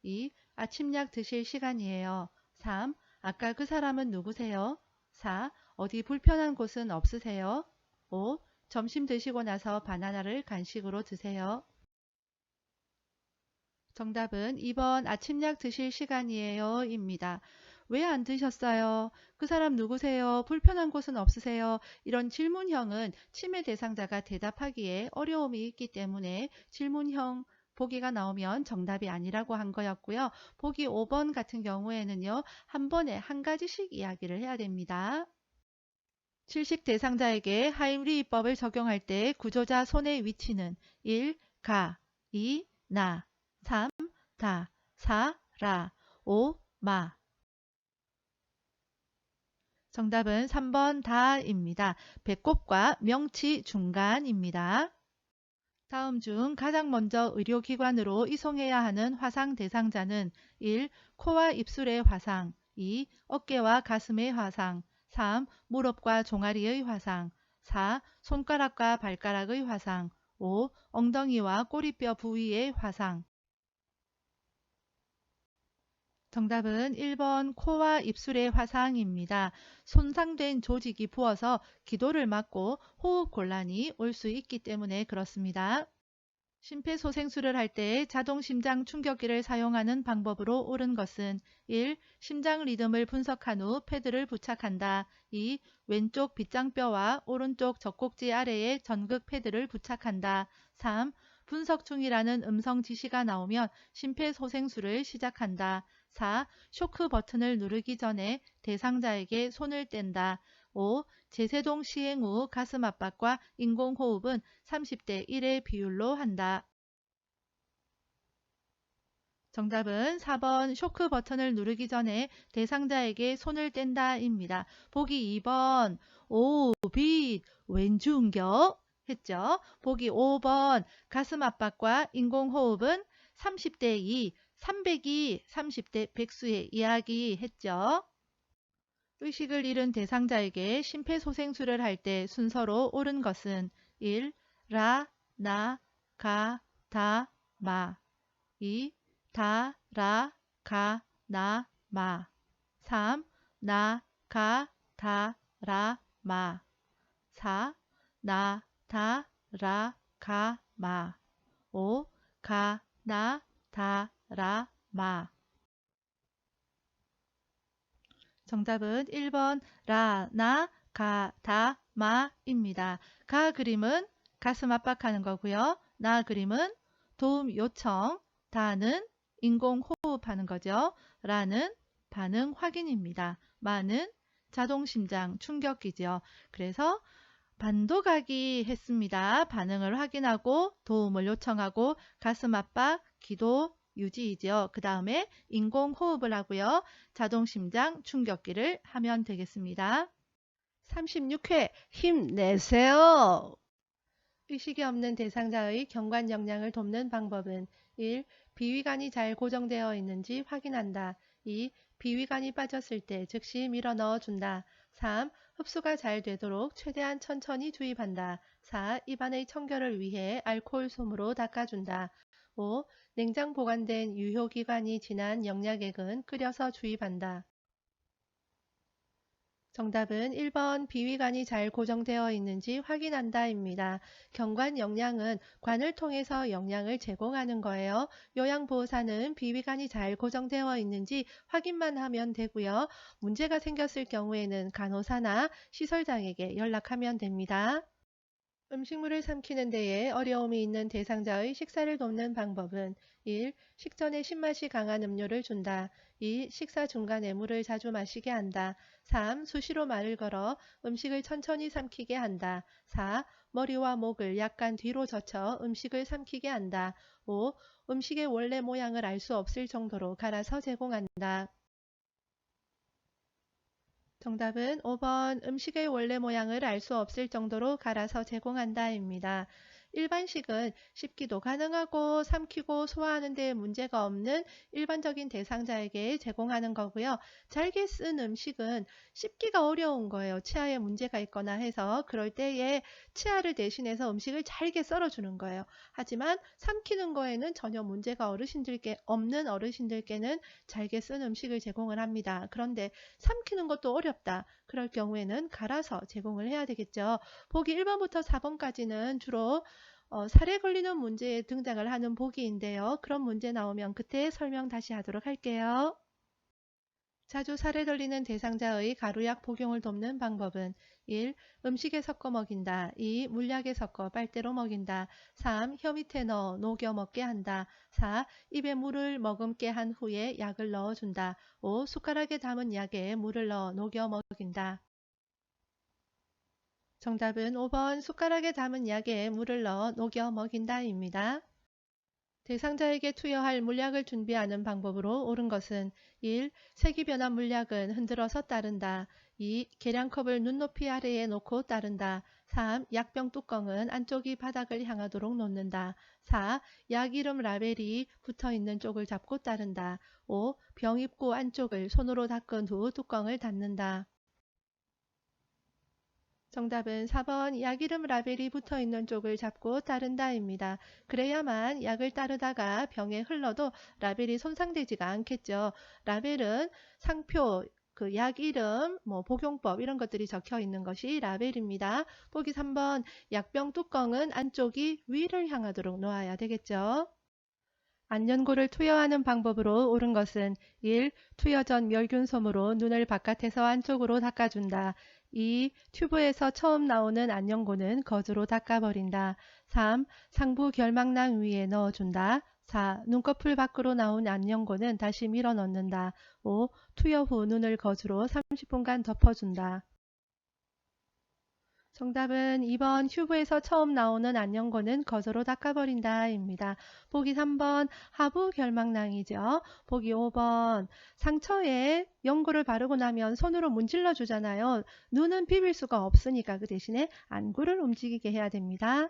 2. 아침약 드실 시간이에요. 3. 아까 그 사람은 누구세요? 4. 어디 불편한 곳은 없으세요? 5. 점심 드시고 나서 바나나를 간식으로 드세요. 정답은 2번 아침약 드실 시간이에요 입니다. 왜 안 드셨어요? 그 사람 누구세요? 불편한 곳은 없으세요? 이런 질문형은 치매 대상자가 대답하기에 어려움이 있기 때문에 질문형 보기가 나오면 정답이 아니라고 한 거였고요. 보기 5번 같은 경우에는요. 한 번에 한 가지씩 이야기를 해야 됩니다. 칠식 대상자에게 하임리히법을 적용할 때 구조자 손의 위치는 1. 가 2. 나 3. 다 4. 라 5. 마 정답은 3번 다입니다. 배꼽과 명치 중간입니다. 다음 중 가장 먼저 의료기관으로 이송해야 하는 화상 대상자는 1. 코와 입술의 화상 2. 어깨와 가슴의 화상 3. 무릎과 종아리의 화상 4. 손가락과 발가락의 화상 5. 엉덩이와 꼬리뼈 부위의 화상 정답은 1번 코와 입술의 화상입니다. 손상된 조직이 부어서 기도를 막고 호흡 곤란이 올 수 있기 때문에 그렇습니다. 심폐소생술을 할 때 자동 심장 충격기를 사용하는 방법으로 옳은 것은 1. 심장 리듬을 분석한 후 패드를 부착한다. 2. 왼쪽 빗장뼈와 오른쪽 젖꼭지 아래에 전극 패드를 부착한다. 3. 분석 중이라는 음성 지시가 나오면 심폐소생술을 시작한다. 4. 쇼크 버튼을 누르기 전에 대상자에게 손을 뗀다. 5. 제세동 시행 후 가슴 압박과 인공호흡은 30대 1의 비율로 한다. 정답은 4번 쇼크 버튼을 누르기 전에 대상자에게 손을 뗀다 입니다. 보기 2번 오, 빛, 왼중겨 했죠. 보기 5번 가슴 압박과 인공호흡은 30대 2, 300이 30대 백수의 이야기 했죠. 의식을 잃은 대상자에게 심폐소생술을 할 때 순서로 옳은 것은 1. 라, 나, 가, 다, 마 2. 다, 라, 가, 나, 마 3. 나, 가, 다, 라, 마 4. 나, 다, 라, 가, 마 5. 가, 나, 다, 라, 마 정답은 1번 라, 나, 가, 다, 마 입니다. 가 그림은 가슴 압박하는 거고요. 나 그림은 도움 요청, 다는 인공호흡하는 거죠. 라는 반응 확인입니다. 마는 자동심장 충격기죠. 그래서 반도가기 했습니다. 반응을 확인하고 도움을 요청하고 가슴 압박, 기도 유지이죠. 그 다음에 인공호흡을 하고요. 자동심장 충격기를 하면 되겠습니다. 36회 힘내세요. 의식이 없는 대상자의 경관 역량을 돕는 방법은 1. 비위관이 잘 고정되어 있는지 확인한다. 2. 비위관이 빠졌을 때 즉시 밀어 넣어준다. 3. 흡수가 잘 되도록 최대한 천천히 주입한다. 4. 입안의 청결을 위해 알코올 솜으로 닦아준다. 5. 냉장 보관된 유효기간이 지난 영약액은 끓여서 주입한다. 정답은 1번 비위관이 잘 고정되어 있는지 확인한다 입니다. 경관 영양은 관을 통해서 영양을 제공하는 거예요. 요양보호사는 비위관이 잘 고정되어 있는지 확인만 하면 되고요. 문제가 생겼을 경우에는 간호사나 시설장에게 연락하면 됩니다. 음식물을 삼키는 데에 어려움이 있는 대상자의 식사를 돕는 방법은 1. 식전에 신맛이 강한 음료를 준다. 2. 식사 중간에 물을 자주 마시게 한다. 3. 수시로 말을 걸어 음식을 천천히 삼키게 한다. 4. 머리와 목을 약간 뒤로 젖혀 음식을 삼키게 한다. 5. 음식의 원래 모양을 알 수 없을 정도로 갈아서 제공한다. 정답은 5번 음식의 원래 모양을 알 수 없을 정도로 갈아서 제공한다 입니다. 일반식은 씹기도 가능하고 삼키고 소화하는 데 문제가 없는 일반적인 대상자에게 제공하는 거고요. 잘게 쓴 음식은 씹기가 어려운 거예요. 치아에 문제가 있거나 해서 그럴 때에 치아를 대신해서 음식을 잘게 썰어주는 거예요. 하지만 삼키는 거에는 전혀 문제가 없는 어르신들께는 잘게 쓴 음식을 제공을 합니다. 그런데 삼키는 것도 어렵다. 그럴 경우에는 갈아서 제공을 해야 되겠죠. 보기 1번부터 4번까지는 주로 살에 걸리는 문제에 등장을 하는 보기인데요. 그런 문제 나오면 그때 설명 다시 하도록 할게요. 자주 살에 걸리는 대상자의 가루약 복용을 돕는 방법은 1. 음식에 섞어 먹인다. 2. 물약에 섞어 빨대로 먹인다. 3. 혀 밑에 넣어 녹여 먹게 한다. 4. 입에 물을 머금게 한 후에 약을 넣어준다. 5. 숟가락에 담은 약에 물을 넣어 녹여 먹인다. 정답은 5번 숟가락에 담은 약에 물을 넣어 녹여 먹인다입니다. 대상자에게 투여할 물약을 준비하는 방법으로 옳은 것은 1. 색이 변한 물약은 흔들어서 따른다. 2. 계량컵을 눈높이 아래에 놓고 따른다. 3. 약병 뚜껑은 안쪽이 바닥을 향하도록 놓는다. 4. 약 이름 라벨이 붙어있는 쪽을 잡고 따른다. 5. 병 입구 안쪽을 손으로 닦은 후 뚜껑을 닫는다. 정답은 4번 약 이름 라벨이 붙어있는 쪽을 잡고 따른다입니다. 그래야만 약을 따르다가 병에 흘러도 라벨이 손상되지가 않겠죠. 라벨은 상표 그 약 이름, 복용법 이런 것들이 적혀 있는 것이 라벨입니다. 보기 3번 약병 뚜껑은 안쪽이 위를 향하도록 놓아야 되겠죠. 안연고를 투여하는 방법으로 옳은 것은 1. 투여 전 멸균솜으로 눈을 바깥에서 안쪽으로 닦아준다. 2. 튜브에서 처음 나오는 안연고는 거즈로 닦아버린다. 3. 상부 결막낭 위에 넣어준다. 4. 눈꺼풀 밖으로 나온 안연고는 다시 밀어 넣는다. 5. 투여 후 눈을 거즈로 30분간 덮어준다. 정답은 2번 튜브에서 처음 나오는 안연고는 거즈로 닦아버린다 입니다. 보기 3번 하부 결막낭이죠. 보기 5번 상처에 연고를 바르고 나면 손으로 문질러 주잖아요. 눈은 비빌 수가 없으니까 그 대신에 안구를 움직이게 해야 됩니다.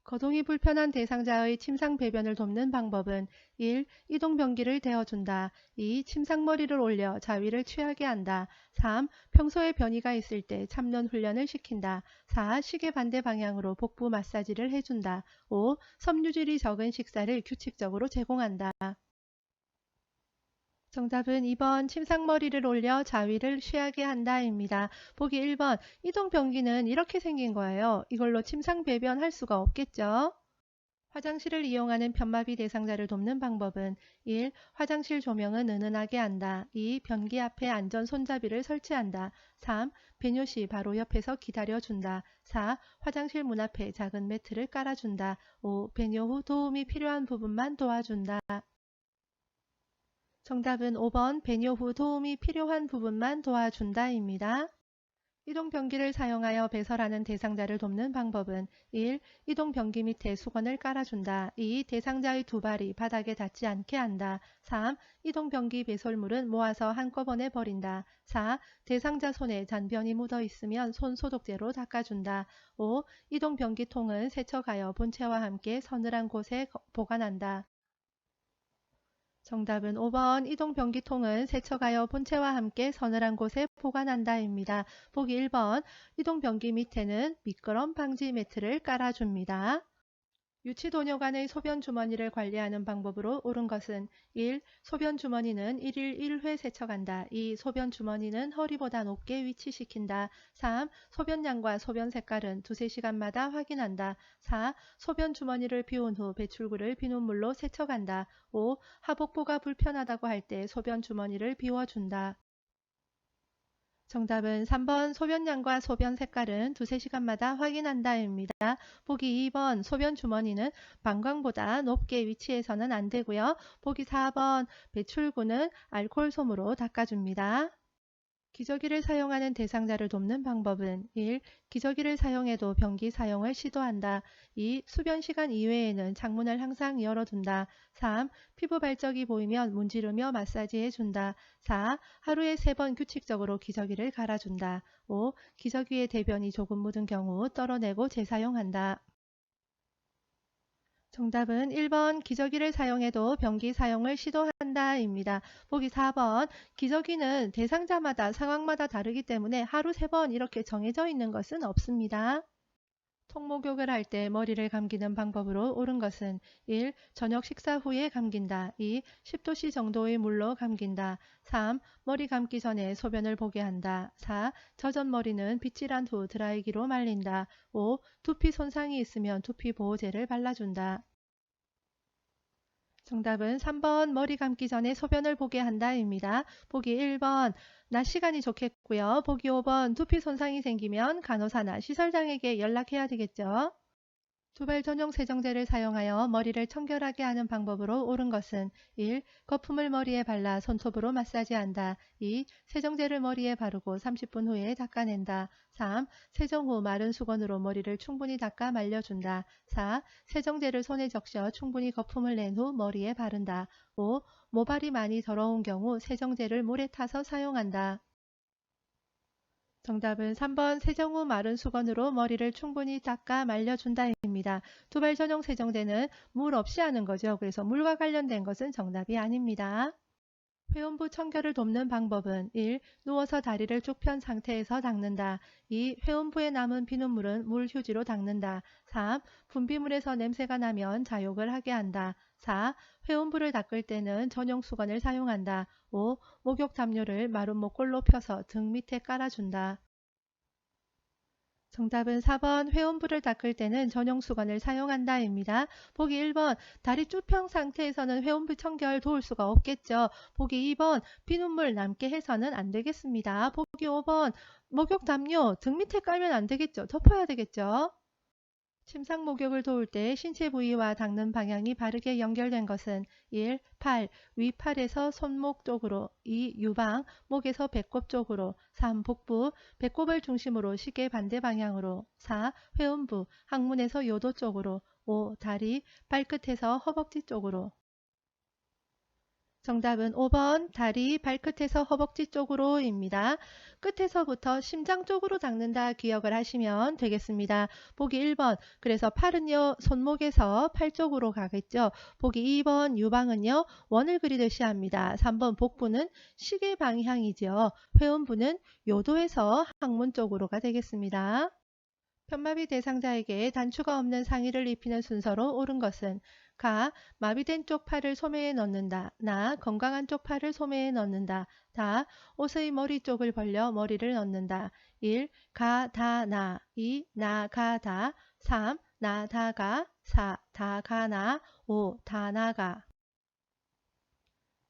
거동이 불편한 대상자의 침상 배변을 돕는 방법은 1. 이동변기를 대어준다. 2. 침상머리를 올려 자위를 취하게 한다. 3. 평소에 변이가 있을 때 참는 훈련을 시킨다. 4. 시계 반대 방향으로 복부 마사지를 해준다. 5. 섬유질이 적은 식사를 규칙적으로 제공한다. 정답은 2번 침상머리를 올려 자위를 취하게 한다 입니다. 보기 1번 이동변기는 이렇게 생긴 거예요. 이걸로 침상 배변할 수가 없겠죠. 화장실을 이용하는 편마비 대상자를 돕는 방법은 1. 화장실 조명은 은은하게 한다. 2. 변기 앞에 안전 손잡이를 설치한다. 3. 배뇨 시 바로 옆에서 기다려준다. 4. 화장실 문 앞에 작은 매트를 깔아준다. 5. 배뇨 후 도움이 필요한 부분만 도와준다. 정답은 5번 배뇨 후 도움이 필요한 부분만 도와준다입니다. 이동변기를 사용하여 배설하는 대상자를 돕는 방법은 1. 이동변기 밑에 수건을 깔아준다. 2. 대상자의 두 발이 바닥에 닿지 않게 한다. 3. 이동변기 배설물은 모아서 한꺼번에 버린다. 4. 대상자 손에 잔변이 묻어 있으면 손 소독제로 닦아준다. 5. 이동변기통은 세척하여 본체와 함께 서늘한 곳에 보관한다. 정답은 5번 이동변기통은 세척하여 본체와 함께 서늘한 곳에 보관한다 입니다. 보기 1번 이동변기 밑에는 미끄럼 방지 매트를 깔아줍니다. 유치도뇨 간의 소변 주머니를 관리하는 방법으로 옳은 것은 1. 소변 주머니는 1일 1회 세척한다. 2. 소변 주머니는 허리보다 높게 위치시킨다. 3. 소변량과 소변 색깔은 두세 시간마다 확인한다. 4. 소변 주머니를 비운 후 배출구를 비눗물로 세척한다. 5. 하복부가 불편하다고 할 때 소변 주머니를 비워준다. 정답은 3번 소변량과 소변 색깔은 두세 시간마다 확인한다 입니다. 보기 2번 소변 주머니는 방광보다 높게 위치해서는 안 되고요. 보기 4번 배출구는 알코올솜으로 닦아줍니다. 기저귀를 사용하는 대상자를 돕는 방법은 1. 기저귀를 사용해도 변기 사용을 시도한다. 2. 수변 시간 이외에는 창문을 항상 열어둔다. 3. 피부 발적이 보이면 문지르며 마사지해준다. 4. 하루에 3번 규칙적으로 기저귀를 갈아준다. 5. 기저귀에 대변이 조금 묻은 경우 떨어내고 재사용한다. 정답은 1번 기저귀를 사용해도 변기 사용을 시도한다 입니다. 보기 4번 기저귀는 대상자마다 상황마다 다르기 때문에 하루 3번 이렇게 정해져 있는 것은 없습니다. 통목욕을 할 때 머리를 감기는 방법으로 옳은 것은 1. 저녁 식사 후에 감긴다. 2. 10도씨 정도의 물로 감긴다. 3. 머리 감기 전에 소변을 보게 한다. 4. 젖은 머리는 빗질한 후 드라이기로 말린다. 5. 두피 손상이 있으면 두피 보호제를 발라준다. 정답은 3번 머리 감기 전에 소변을 보게 한다 입니다. 보기 1번 낮 시간이 좋겠고요. 보기 5번 두피 손상이 생기면 간호사나 시설장에게 연락해야 되겠죠. 두발 전용 세정제를 사용하여 머리를 청결하게 하는 방법으로 옳은 것은 1. 거품을 머리에 발라 손톱으로 마사지한다. 2. 세정제를 머리에 바르고 30분 후에 닦아낸다. 3. 세정 후 마른 수건으로 머리를 충분히 닦아 말려준다. 4. 세정제를 손에 적셔 충분히 거품을 낸 후 머리에 바른다. 5. 모발이 많이 더러운 경우 세정제를 물에 타서 사용한다. 정답은 3번 세정 후 마른 수건으로 머리를 충분히 닦아 말려준다입니다. 두발 전용 세정제는 물 없이 하는 거죠. 그래서 물과 관련된 것은 정답이 아닙니다. 회원부 청결을 돕는 방법은 1. 누워서 다리를 쭉 편 상태에서 닦는다. 2. 회원부에 남은 비눗물은 물 휴지로 닦는다. 3. 분비물에서 냄새가 나면 자욕을 하게 한다. 4. 회원부를 닦을 때는 전용 수건을 사용한다. 5. 목욕 담요를 마른 목골로 펴서 등 밑에 깔아준다. 정답은 4번 회원부를 닦을 때는 전용 수건을 사용한다입니다. 보기 1번 다리 쭉 편 상태에서는 회원부 청결 도울 수가 없겠죠. 보기 2번 비눗물 남게 해서는 안 되겠습니다. 보기 5번 목욕 담요 등 밑에 깔면 안 되겠죠. 덮어야 되겠죠. 침상 목욕을 도울 때 신체 부위와 닦는 방향이 바르게 연결된 것은 1. 팔, 위팔에서 손목 쪽으로 2. 유방, 목에서 배꼽 쪽으로 3. 복부, 배꼽을 중심으로 시계 반대 방향으로 4. 회음부, 항문에서 요도 쪽으로 5. 다리, 발끝에서 허벅지 쪽으로 정답은 5번 다리 발끝에서 허벅지 쪽으로입니다. 끝에서부터 심장 쪽으로 닦는다 기억을 하시면 되겠습니다. 보기 1번 그래서 팔은요 손목에서 팔 쪽으로 가겠죠. 보기 2번 유방은요 원을 그리듯이 합니다. 3번 복부는 시계 방향이죠. 회음부는 요도에서 항문 쪽으로가 되겠습니다. 편마비 대상자에게 단추가 없는 상의를 입히는 순서로 옳은 것은 가. 마비된 쪽 팔을 소매에 넣는다. 나. 건강한 쪽 팔을 소매에 넣는다. 다. 옷의 머리 쪽을 벌려 머리를 넣는다. 1. 가, 다, 나. 2. 나, 가, 다. 3. 나, 다, 가. 4. 다, 가, 나. 5. 다, 나가.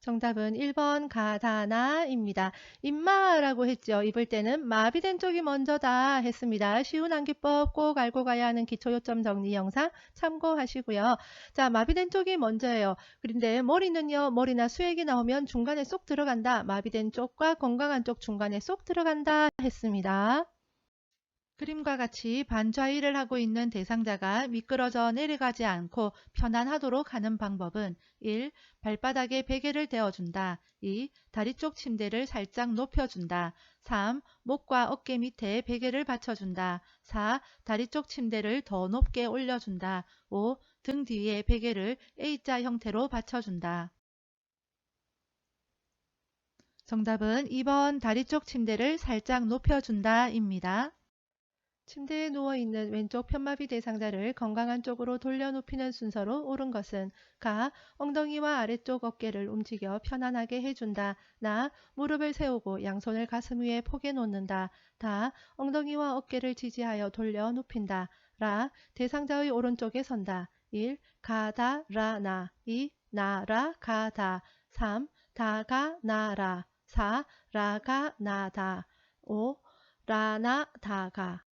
정답은 1번 가다나입니다. 임마라고 했죠. 입을 때는 마비된 쪽이 먼저다 했습니다. 쉬운 암기법 꼭 알고 가야 하는 기초요점 정리 영상 참고하시고요. 자, 마비된 쪽이 먼저예요. 그런데 머리는요. 머리나 수액이 나오면 중간에 쏙 들어간다. 마비된 쪽과 건강한 쪽 중간에 쏙 들어간다 했습니다. 그림과 같이 반좌위를 하고 있는 대상자가 미끄러져 내려가지 않고 편안하도록 하는 방법은 1. 발바닥에 베개를 대어준다. 2. 다리 쪽 침대를 살짝 높여준다. 3. 목과 어깨 밑에 베개를 받쳐준다. 4. 다리 쪽 침대를 더 높게 올려준다. 5. 등 뒤에 베개를 A자 형태로 받쳐준다. 정답은 2번 다리 쪽 침대를 살짝 높여준다 입니다. 침대에 누워있는 왼쪽 편마비 대상자를 건강한 쪽으로 돌려 눕히는 순서로 옳은 것은 가. 엉덩이와 아래쪽 어깨를 움직여 편안하게 해준다. 나. 무릎을 세우고 양손을 가슴 위에 포개 놓는다. 다. 엉덩이와 어깨를 지지하여 돌려 눕힌다. 라. 대상자의 오른쪽에 선다. 1. 가다 라 나. 2. 나라 가다. 3. 다가 나라. 4. 라가 나다. 5. 라나 다가.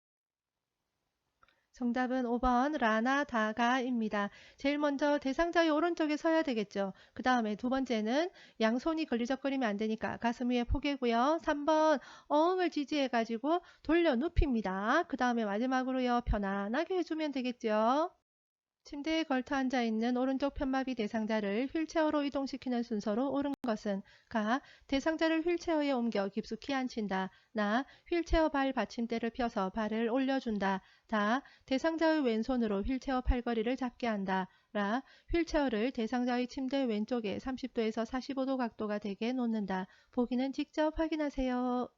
정답은 5번 라나다가입니다. 제일 먼저 대상자의 오른쪽에 서야 되겠죠. 그 다음에 두 번째는 양손이 걸리적거리면 안 되니까 가슴 위에 포개고요. 3번 어흥을 지지해가지고 돌려 눕힙니다. 그 다음에 마지막으로요. 편안하게 해주면 되겠죠. 침대에 걸터 앉아 있는 오른쪽 편마비 대상자를 휠체어로 이동시키는 순서로 옳은 것은 가. 대상자를 휠체어에 옮겨 깊숙이 앉힌다. 나. 휠체어 발 받침대를 펴서 발을 올려준다. 다. 대상자의 왼손으로 휠체어 팔걸이를 잡게 한다. 라. 휠체어를 대상자의 침대 왼쪽에 30도에서 45도 각도가 되게 놓는다. 보기는 직접 확인하세요.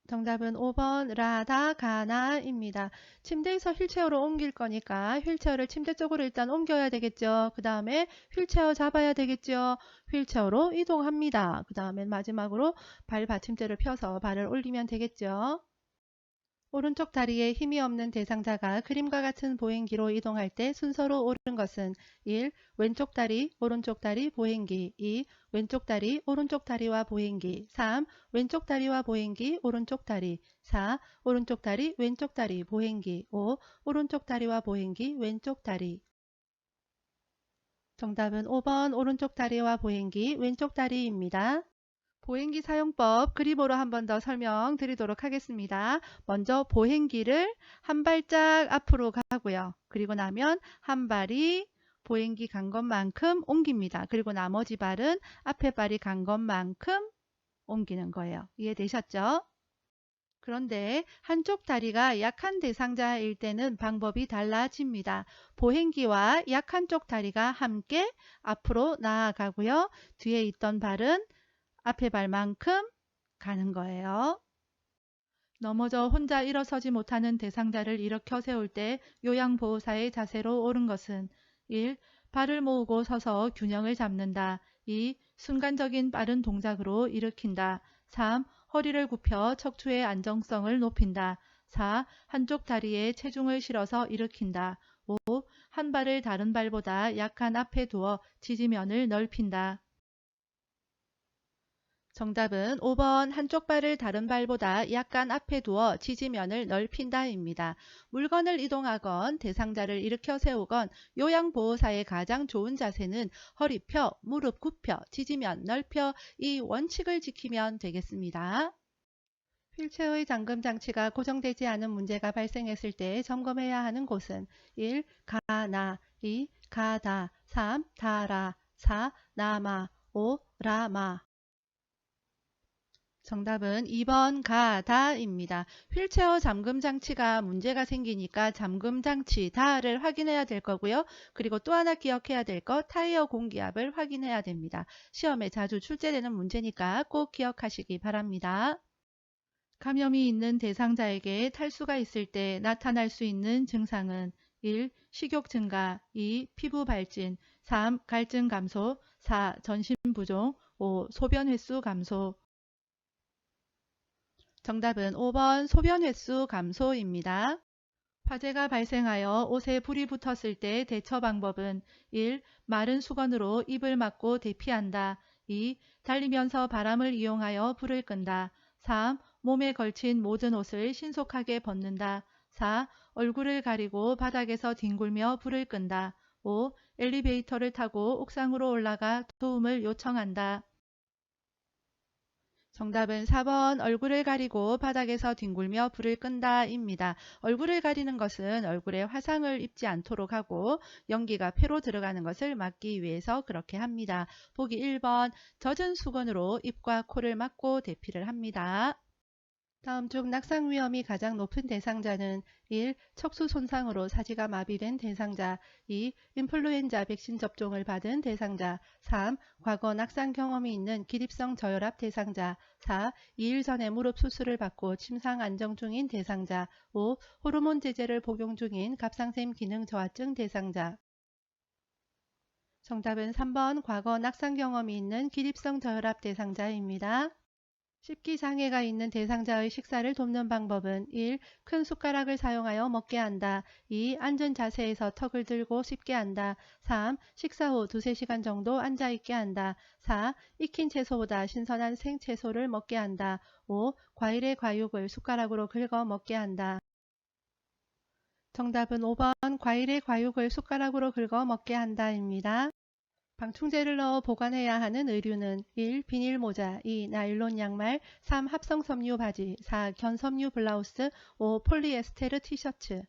정답은 5번 라다가나입니다. 침대에서 휠체어로 옮길 거니까 휠체어를 침대 쪽으로 일단 옮겨야 되겠죠. 그 다음에 휠체어 잡아야 되겠죠. 휠체어로 이동합니다. 그 다음에 마지막으로 발 받침대를 펴서 발을 올리면 되겠죠. 오른쪽 다리에 힘이 없는 대상자가 그림과 같은 보행기로 이동할 때 순서로 옳은 것은 1. 왼쪽 다리, 오른쪽 다리, 보행기 2. 왼쪽 다리, 오른쪽 다리와 보행기 3. 왼쪽 다리와 보행기, 오른쪽 다리 4. 오른쪽 다리, 왼쪽 다리, 보행기 5. 오른쪽 다리와 보행기, 왼쪽 다리 정답은 5번 오른쪽 다리와 보행기, 왼쪽 다리입니다. 보행기 사용법 그림으로 한 번 더 설명드리도록 하겠습니다. 먼저 보행기를 한 발짝 앞으로 가고요. 그리고 나면 한 발이 보행기 간 것만큼 옮깁니다. 그리고 나머지 발은 앞에 발이 간 것만큼 옮기는 거예요. 이해되셨죠? 그런데 한쪽 다리가 약한 대상자일 때는 방법이 달라집니다. 보행기와 약한 쪽 다리가 함께 앞으로 나아가고요. 뒤에 있던 발은 앞에 발만큼 가는 거예요. 넘어져 혼자 일어서지 못하는 대상자를 일으켜 세울 때 요양보호사의 자세로 옳은 것은 1. 발을 모으고 서서 균형을 잡는다. 2. 순간적인 빠른 동작으로 일으킨다. 3. 허리를 굽혀 척추의 안정성을 높인다. 4. 한쪽 다리에 체중을 실어서 일으킨다. 5. 한 발을 다른 발보다 약한 앞에 두어 지지면을 넓힌다. 정답은 5번 한쪽 발을 다른 발보다 약간 앞에 두어 지지면을 넓힌다입니다. 물건을 이동하건 대상자를 일으켜 세우건 요양보호사의 가장 좋은 자세는 허리 펴, 무릎 굽혀, 지지면 넓혀 이 원칙을 지키면 되겠습니다. 휠체어의 잠금 장치가 고정되지 않은 문제가 발생했을 때 점검해야 하는 곳은 1. 가나 2. 가다 3. 다라 4. 나마 5. 라마 정답은 2번 가다입니다. 휠체어 잠금 장치가 문제가 생기니까 잠금 장치 다를 확인해야 될 거고요. 그리고 또 하나 기억해야 될 거 타이어 공기압을 확인해야 됩니다. 시험에 자주 출제되는 문제니까 꼭 기억하시기 바랍니다. 감염이 있는 대상자에게 탈수가 있을 때 나타날 수 있는 증상은 1. 식욕 증가 2. 피부 발진 3. 갈증 감소 4. 전신 부종 5. 소변 횟수 감소 정답은 5번 소변 횟수 감소입니다. 화재가 발생하여 옷에 불이 붙었을 때 대처 방법은 1. 마른 수건으로 입을 막고 대피한다. 2. 달리면서 바람을 이용하여 불을 끈다. 3. 몸에 걸친 모든 옷을 신속하게 벗는다. 4. 얼굴을 가리고 바닥에서 뒹굴며 불을 끈다. 5. 엘리베이터를 타고 옥상으로 올라가 도움을 요청한다. 정답은 4번 얼굴을 가리고 바닥에서 뒹굴며 불을 끈다입니다. 얼굴을 가리는 것은 얼굴에 화상을 입지 않도록 하고 연기가 폐로 들어가는 것을 막기 위해서 그렇게 합니다. 보기 1번 젖은 수건으로 입과 코를 막고 대피를 합니다. 다음 중 낙상 위험이 가장 높은 대상자는 1. 척수 손상으로 사지가 마비된 대상자 2. 인플루엔자 백신 접종을 받은 대상자 3. 과거 낙상 경험이 있는 기립성 저혈압 대상자 4. 2일 전에 무릎 수술을 받고 침상 안정 중인 대상자 5. 호르몬 제제를 복용 중인 갑상샘 기능 저하증 대상자 정답은 3번 과거 낙상 경험이 있는 기립성 저혈압 대상자입니다. 씹기 장애가 있는 대상자의 식사를 돕는 방법은 1. 큰 숟가락을 사용하여 먹게 한다. 2. 앉은 자세에서 턱을 들고 씹게 한다. 3. 식사 후 2~3시간 정도 앉아있게 한다. 4. 익힌 채소보다 신선한 생채소를 먹게 한다. 5. 과일의 과육을 숟가락으로 긁어 먹게 한다. 정답은 5번 과일의 과육을 숟가락으로 긁어 먹게 한다입니다. 방충제를 넣어 보관해야 하는 의류는 1. 비닐모자 2. 나일론 양말 3. 합성섬유 바지 4. 견섬유 블라우스 5. 폴리에스테르 티셔츠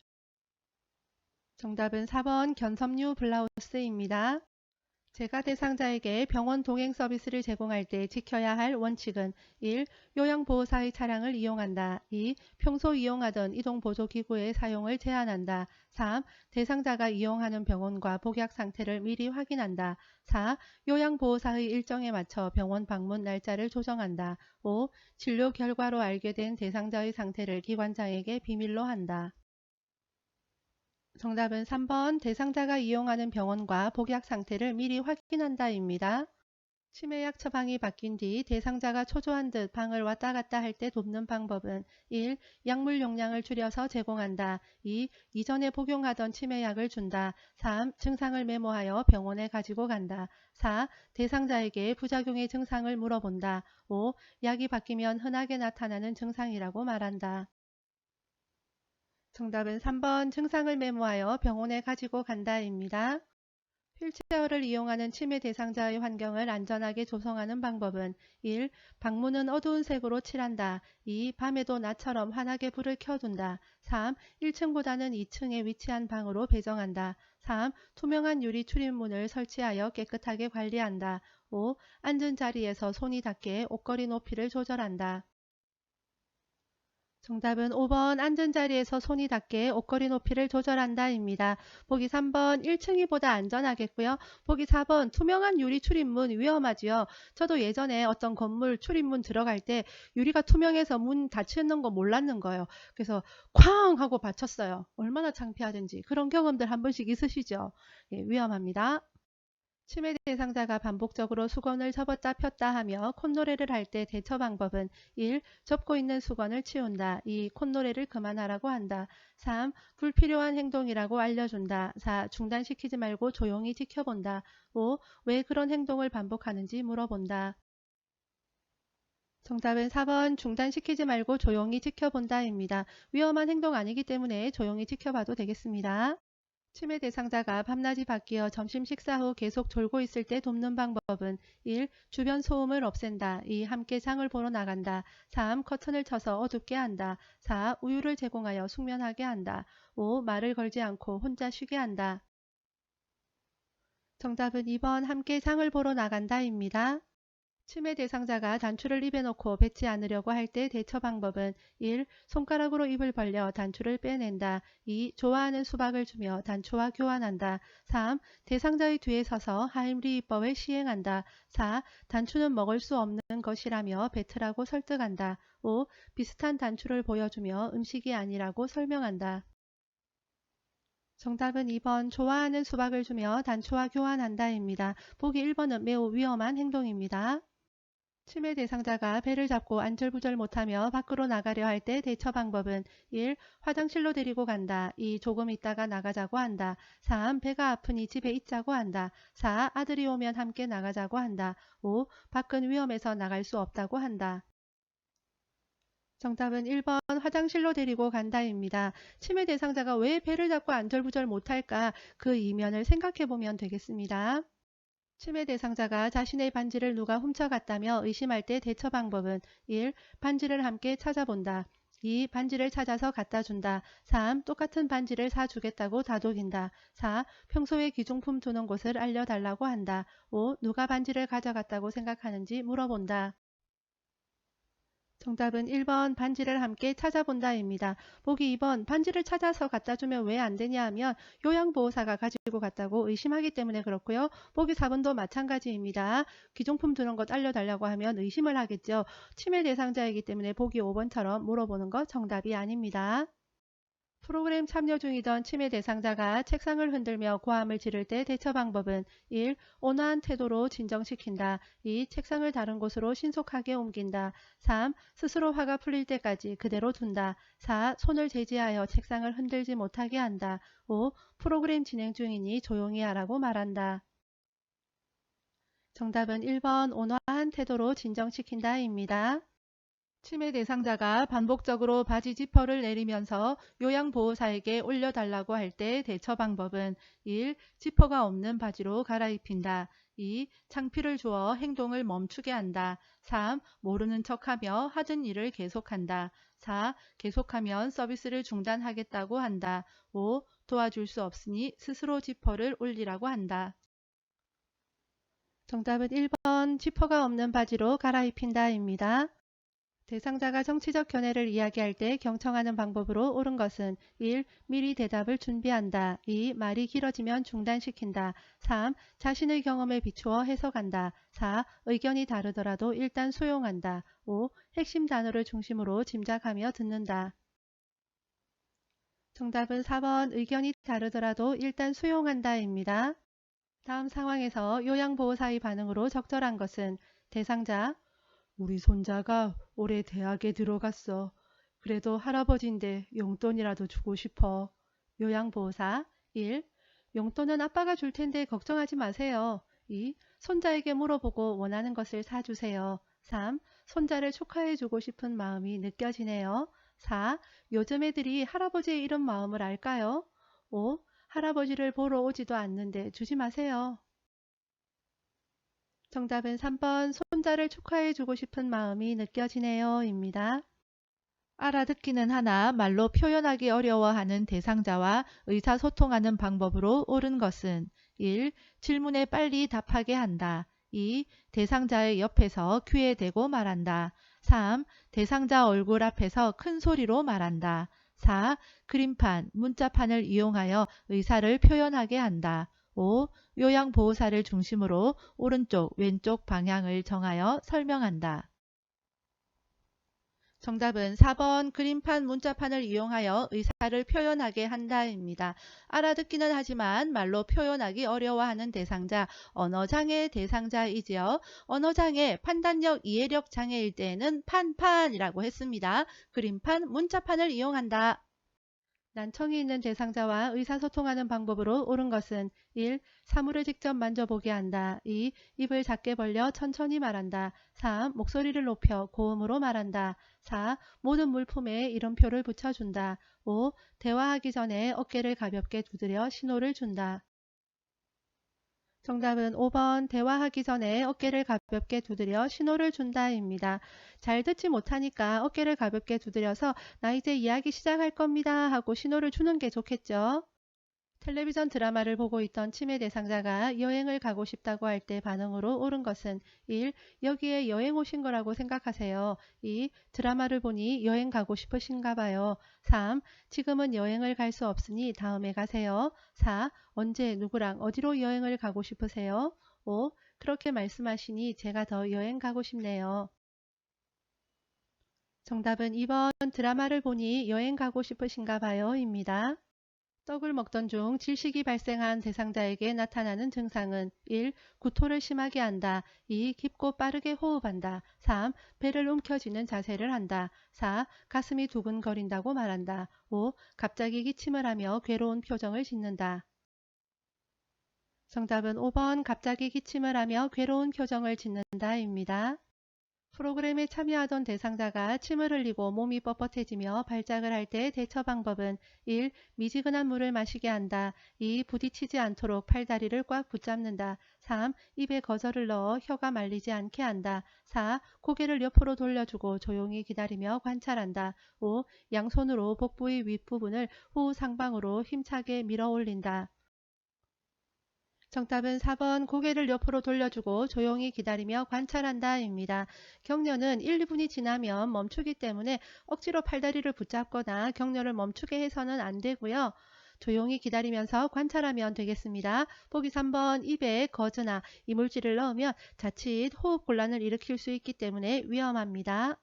정답은 4번 견섬유 블라우스입니다. 재가 대상자에게 병원 동행 서비스를 제공할 때 지켜야 할 원칙은 1. 요양보호사의 차량을 이용한다. 2. 평소 이용하던 이동보조기구의 사용을 제한한다. 3. 대상자가 이용하는 병원과 복약 상태를 미리 확인한다. 4. 요양보호사의 일정에 맞춰 병원 방문 날짜를 조정한다. 5. 진료 결과로 알게 된 대상자의 상태를 기관장에게 비밀로 한다. 정답은 3번 대상자가 이용하는 병원과 복약 상태를 미리 확인한다입니다. 치매약 처방이 바뀐 뒤 대상자가 초조한 듯 방을 왔다 갔다 할 때 돕는 방법은 1. 약물 용량을 줄여서 제공한다. 2. 이전에 복용하던 치매약을 준다. 3. 증상을 메모하여 병원에 가지고 간다. 4. 대상자에게 부작용의 증상을 물어본다. 5. 약이 바뀌면 흔하게 나타나는 증상이라고 말한다. 정답은 3번 증상을 메모하여 병원에 가지고 간다입니다. 휠체어를 이용하는 치매 대상자의 환경을 안전하게 조성하는 방법은 1. 방문은 어두운 색으로 칠한다. 2. 밤에도 낮처럼 환하게 불을 켜둔다. 3. 1층보다는 2층에 위치한 방으로 배정한다. 3. 투명한 유리 출입문을 설치하여 깨끗하게 관리한다. 5. 앉은 자리에서 손이 닿게 옷걸이 높이를 조절한다. 정답은 5번 앉은 자리에서 손이 닿게 옷걸이 높이를 조절한다입니다. 보기 3번 1층이 보다 안전하겠고요. 보기 4번 투명한 유리 출입문 위험하지요. 저도 예전에 어떤 건물 출입문 들어갈 때 유리가 투명해서 문 닫히는 거 몰랐는 거예요. 그래서 쾅 하고 받쳤어요. 얼마나 창피하든지. 그런 경험들 한 번씩 있으시죠? 예, 위험합니다. 치매 대상자가 반복적으로 수건을 접었다 폈다 하며 콧노래를 할 때 대처 방법은 1. 접고 있는 수건을 치운다. 2. 콧노래를 그만하라고 한다. 3. 불필요한 행동이라고 알려준다. 4. 중단시키지 말고 조용히 지켜본다. 5. 왜 그런 행동을 반복하는지 물어본다. 정답은 4번 중단시키지 말고 조용히 지켜본다입니다. 위험한 행동 아니기 때문에 조용히 지켜봐도 되겠습니다. 치매 대상자가 밤낮이 바뀌어 점심 식사 후 계속 졸고 있을 때 돕는 방법은 1. 주변 소음을 없앤다. 2. 함께 장을 보러 나간다. 3. 커튼을 쳐서 어둡게 한다. 4. 우유를 제공하여 숙면하게 한다. 5. 말을 걸지 않고 혼자 쉬게 한다. 정답은 2번 함께 장을 보러 나간다입니다. 치매 대상자가 단추를 입에 넣고 뱉지 않으려고 할 때 대처 방법은 1. 손가락으로 입을 벌려 단추를 빼낸다. 2. 좋아하는 수박을 주며 단추와 교환한다. 3. 대상자의 뒤에 서서 하임리히법을 시행한다. 4. 단추는 먹을 수 없는 것이라며 뱉으라고 설득한다. 5. 비슷한 단추를 보여주며 음식이 아니라고 설명한다. 정답은 2번 좋아하는 수박을 주며 단추와 교환한다입니다. 보기 1번은 매우 위험한 행동입니다. 치매 대상자가 배를 잡고 안절부절 못하며 밖으로 나가려 할 때 대처 방법은 1. 화장실로 데리고 간다. 2. 조금 있다가 나가자고 한다. 3. 배가 아프니 집에 있자고 한다. 4. 아들이 오면 함께 나가자고 한다. 5. 밖은 위험해서 나갈 수 없다고 한다. 정답은 1번 화장실로 데리고 간다입니다. 치매 대상자가 왜 배를 잡고 안절부절 못할까? 그 이면을 생각해 보면 되겠습니다. 치매 대상자가 자신의 반지를 누가 훔쳐갔다며 의심할 때 대처 방법은 1. 반지를 함께 찾아본다. 2. 반지를 찾아서 갖다 준다. 3. 똑같은 반지를 사주겠다고 다독인다. 4. 평소에 귀중품 두는 곳을 알려달라고 한다. 5. 누가 반지를 가져갔다고 생각하는지 물어본다. 정답은 1번 반지를 함께 찾아본다입니다. 보기 2번 반지를 찾아서 갖다 주면 왜 안 되냐 하면 요양보호사가 가지고 갔다고 의심하기 때문에 그렇고요. 보기 4번도 마찬가지입니다. 귀중품 두는 것 알려달라고 하면 의심을 하겠죠. 치매 대상자이기 때문에 보기 5번처럼 물어보는 것 정답이 아닙니다. 프로그램 참여 중이던 치매 대상자가 책상을 흔들며 고함을 지를 때 대처 방법은 1. 온화한 태도로 진정시킨다. 2. 책상을 다른 곳으로 신속하게 옮긴다. 3. 스스로 화가 풀릴 때까지 그대로 둔다. 4. 손을 제지하여 책상을 흔들지 못하게 한다. 5. 프로그램 진행 중이니 조용히 하라고 말한다. 정답은 1번 온화한 태도로 진정시킨다입니다. 치매 대상자가 반복적으로 바지 지퍼를 내리면서 요양보호사에게 올려달라고 할 때 대처 방법은 1. 지퍼가 없는 바지로 갈아입힌다. 2. 창피를 주어 행동을 멈추게 한다. 3. 모르는 척하며 하던 일을 계속한다. 4. 계속하면 서비스를 중단하겠다고 한다. 5. 도와줄 수 없으니 스스로 지퍼를 올리라고 한다. 정답은 1번 지퍼가 없는 바지로 갈아입힌다입니다. 대상자가 정치적 견해를 이야기할 때 경청하는 방법으로 옳은 것은 1. 미리 대답을 준비한다. 2. 말이 길어지면 중단시킨다. 3. 자신의 경험에 비추어 해석한다. 4. 의견이 다르더라도 일단 수용한다. 5. 핵심 단어를 중심으로 짐작하며 듣는다. 정답은 4번 의견이 다르더라도 일단 수용한다입니다. 다음 상황에서 요양보호사의 반응으로 적절한 것은 대상자 우리 손자가 올해 대학에 들어갔어. 그래도 할아버지인데 용돈이라도 주고 싶어. 요양보호사 1. 용돈은 아빠가 줄 텐데 걱정하지 마세요. 2. 손자에게 물어보고 원하는 것을 사주세요. 3. 손자를 축하해주고 싶은 마음이 느껴지네요. 4. 요즘 애들이 할아버지의 이런 마음을 알까요? 5. 할아버지를 보러 오지도 않는데 주지 마세요. 정답은 3번 손자를 축하해주고 싶은 마음이 느껴지네요 입니다. 알아듣기는 하나 말로 표현하기 어려워하는 대상자와 의사소통하는 방법으로 옳은 것은 1. 질문에 빨리 답하게 한다. 2. 대상자의 옆에서 귀에 대고 말한다. 3. 대상자 얼굴 앞에서 큰 소리로 말한다. 4. 그림판, 문자판을 이용하여 의사를 표현하게 한다. 5. 요양보호사를 중심으로 오른쪽, 왼쪽 방향을 정하여 설명한다. 정답은 4번 그림판, 문자판을 이용하여 의사를 표현하게 한다입니다. 알아듣기는 하지만 말로 표현하기 어려워하는 대상자, 언어장애 대상자이지요. 언어장애, 판단력, 이해력 장애일 때에는 판판이라고 했습니다. 그림판, 문자판을 이용한다. 난청이 있는 대상자와 의사소통하는 방법으로 옳은 것은 1. 사물을 직접 만져보게 한다. 2. 입을 작게 벌려 천천히 말한다. 3. 목소리를 높여 고음으로 말한다. 4. 모든 물품에 이름표를 붙여준다. 5. 대화하기 전에 어깨를 가볍게 두드려 신호를 준다. 정답은 5번 대화하기 전에 어깨를 가볍게 두드려 신호를 준다입니다. 잘 듣지 못하니까 어깨를 가볍게 두드려서 나 이제 이야기 시작할 겁니다 하고 신호를 주는 게 좋겠죠. 텔레비전 드라마를 보고 있던 치매 대상자가 여행을 가고 싶다고 할 때 반응으로 옳은 것은 1. 여기에 여행 오신 거라고 생각하세요. 2. 드라마를 보니 여행 가고 싶으신가 봐요. 3. 지금은 여행을 갈 수 없으니 다음에 가세요. 4. 언제 누구랑 어디로 여행을 가고 싶으세요? 5. 그렇게 말씀하시니 제가 더 여행 가고 싶네요. 정답은 2번 드라마를 보니 여행 가고 싶으신가 봐요 입니다. 떡을 먹던 중 질식이 발생한 대상자에게 나타나는 증상은 1. 구토를 심하게 한다. 2. 깊고 빠르게 호흡한다. 3. 배를 움켜쥐는 자세를 한다. 4. 가슴이 두근거린다고 말한다. 5. 갑자기 기침을 하며 괴로운 표정을 짓는다. 정답은 5번 갑자기 기침을 하며 괴로운 표정을 짓는다입니다. 프로그램에 참여하던 대상자가 침을 흘리고 몸이 뻣뻣해지며 발작을 할 때 대처 방법은 1. 미지근한 물을 마시게 한다. 2. 부딪히지 않도록 팔다리를 꽉 붙잡는다. 3. 입에 거저를 넣어 혀가 말리지 않게 한다. 4. 고개를 옆으로 돌려주고 조용히 기다리며 관찰한다. 5. 양손으로 복부의 윗부분을 후 상방으로 힘차게 밀어 올린다. 정답은 4번 고개를 옆으로 돌려주고 조용히 기다리며 관찰한다입니다. 격려는 1, 2분이 지나면 멈추기 때문에 억지로 팔다리를 붙잡거나 격려를 멈추게 해서는 안 되고요. 조용히 기다리면서 관찰하면 되겠습니다. 보기 3번 입에 거즈나 이물질을 넣으면 자칫 호흡곤란을 일으킬 수 있기 때문에 위험합니다.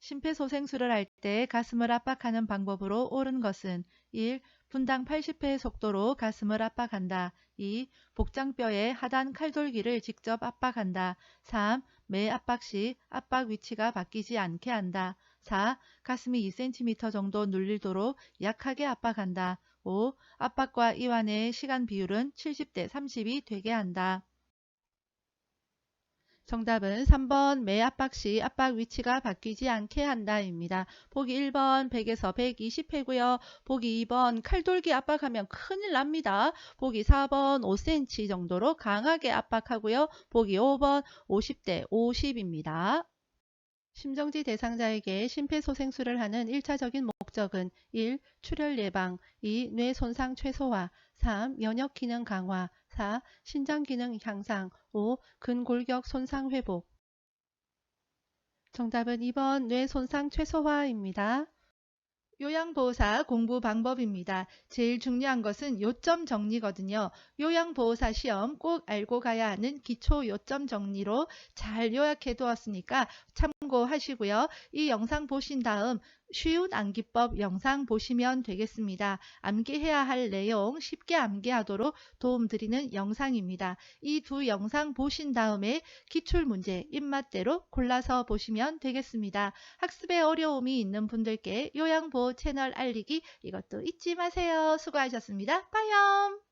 심폐소생술을 할 때 가슴을 압박하는 방법으로 옳은 것은 1. 분당 80회의 속도로 가슴을 압박한다. 2. 복장뼈에 하단 칼돌기를 직접 압박한다. 3. 매 압박 시 압박 위치가 바뀌지 않게 한다. 4. 가슴이 2cm 정도 눌리도록 약하게 압박한다. 5. 압박과 이완의 시간 비율은 70대 30이 되게 한다. 정답은 3번 매 압박 시 압박 위치가 바뀌지 않게 한다입니다. 보기 1번 100에서 120회고요. 보기 2번 칼돌기 압박하면 큰일 납니다. 보기 4번 5cm 정도로 강하게 압박하고요. 보기 5번 50대 50입니다. 심정지 대상자에게 심폐소생술을 하는 1차적인 목적은 1. 출혈 예방, 2. 뇌 손상 최소화, 3. 면역 기능 강화, 4. 신장 기능 향상, 5. 근골격 손상 회복. 정답은 2번 뇌 손상 최소화입니다. 요양보호사 공부 방법입니다. 제일 중요한 것은 요점 정리거든요. 요양보호사 시험 꼭 알고 가야 하는 기초 요점 정리로 잘 요약해 두었으니까 참고하시고요. 이 영상 보신 다음 쉬운 암기법 영상 보시면 되겠습니다. 암기해야 할 내용 쉽게 암기하도록 도움드리는 영상입니다. 이 두 영상 보신 다음에 기출문제 입맛대로 골라서 보시면 되겠습니다. 학습에 어려움이 있는 분들께 요양보호 채널 알리기 이것도 잊지 마세요. 수고하셨습니다. 빠염!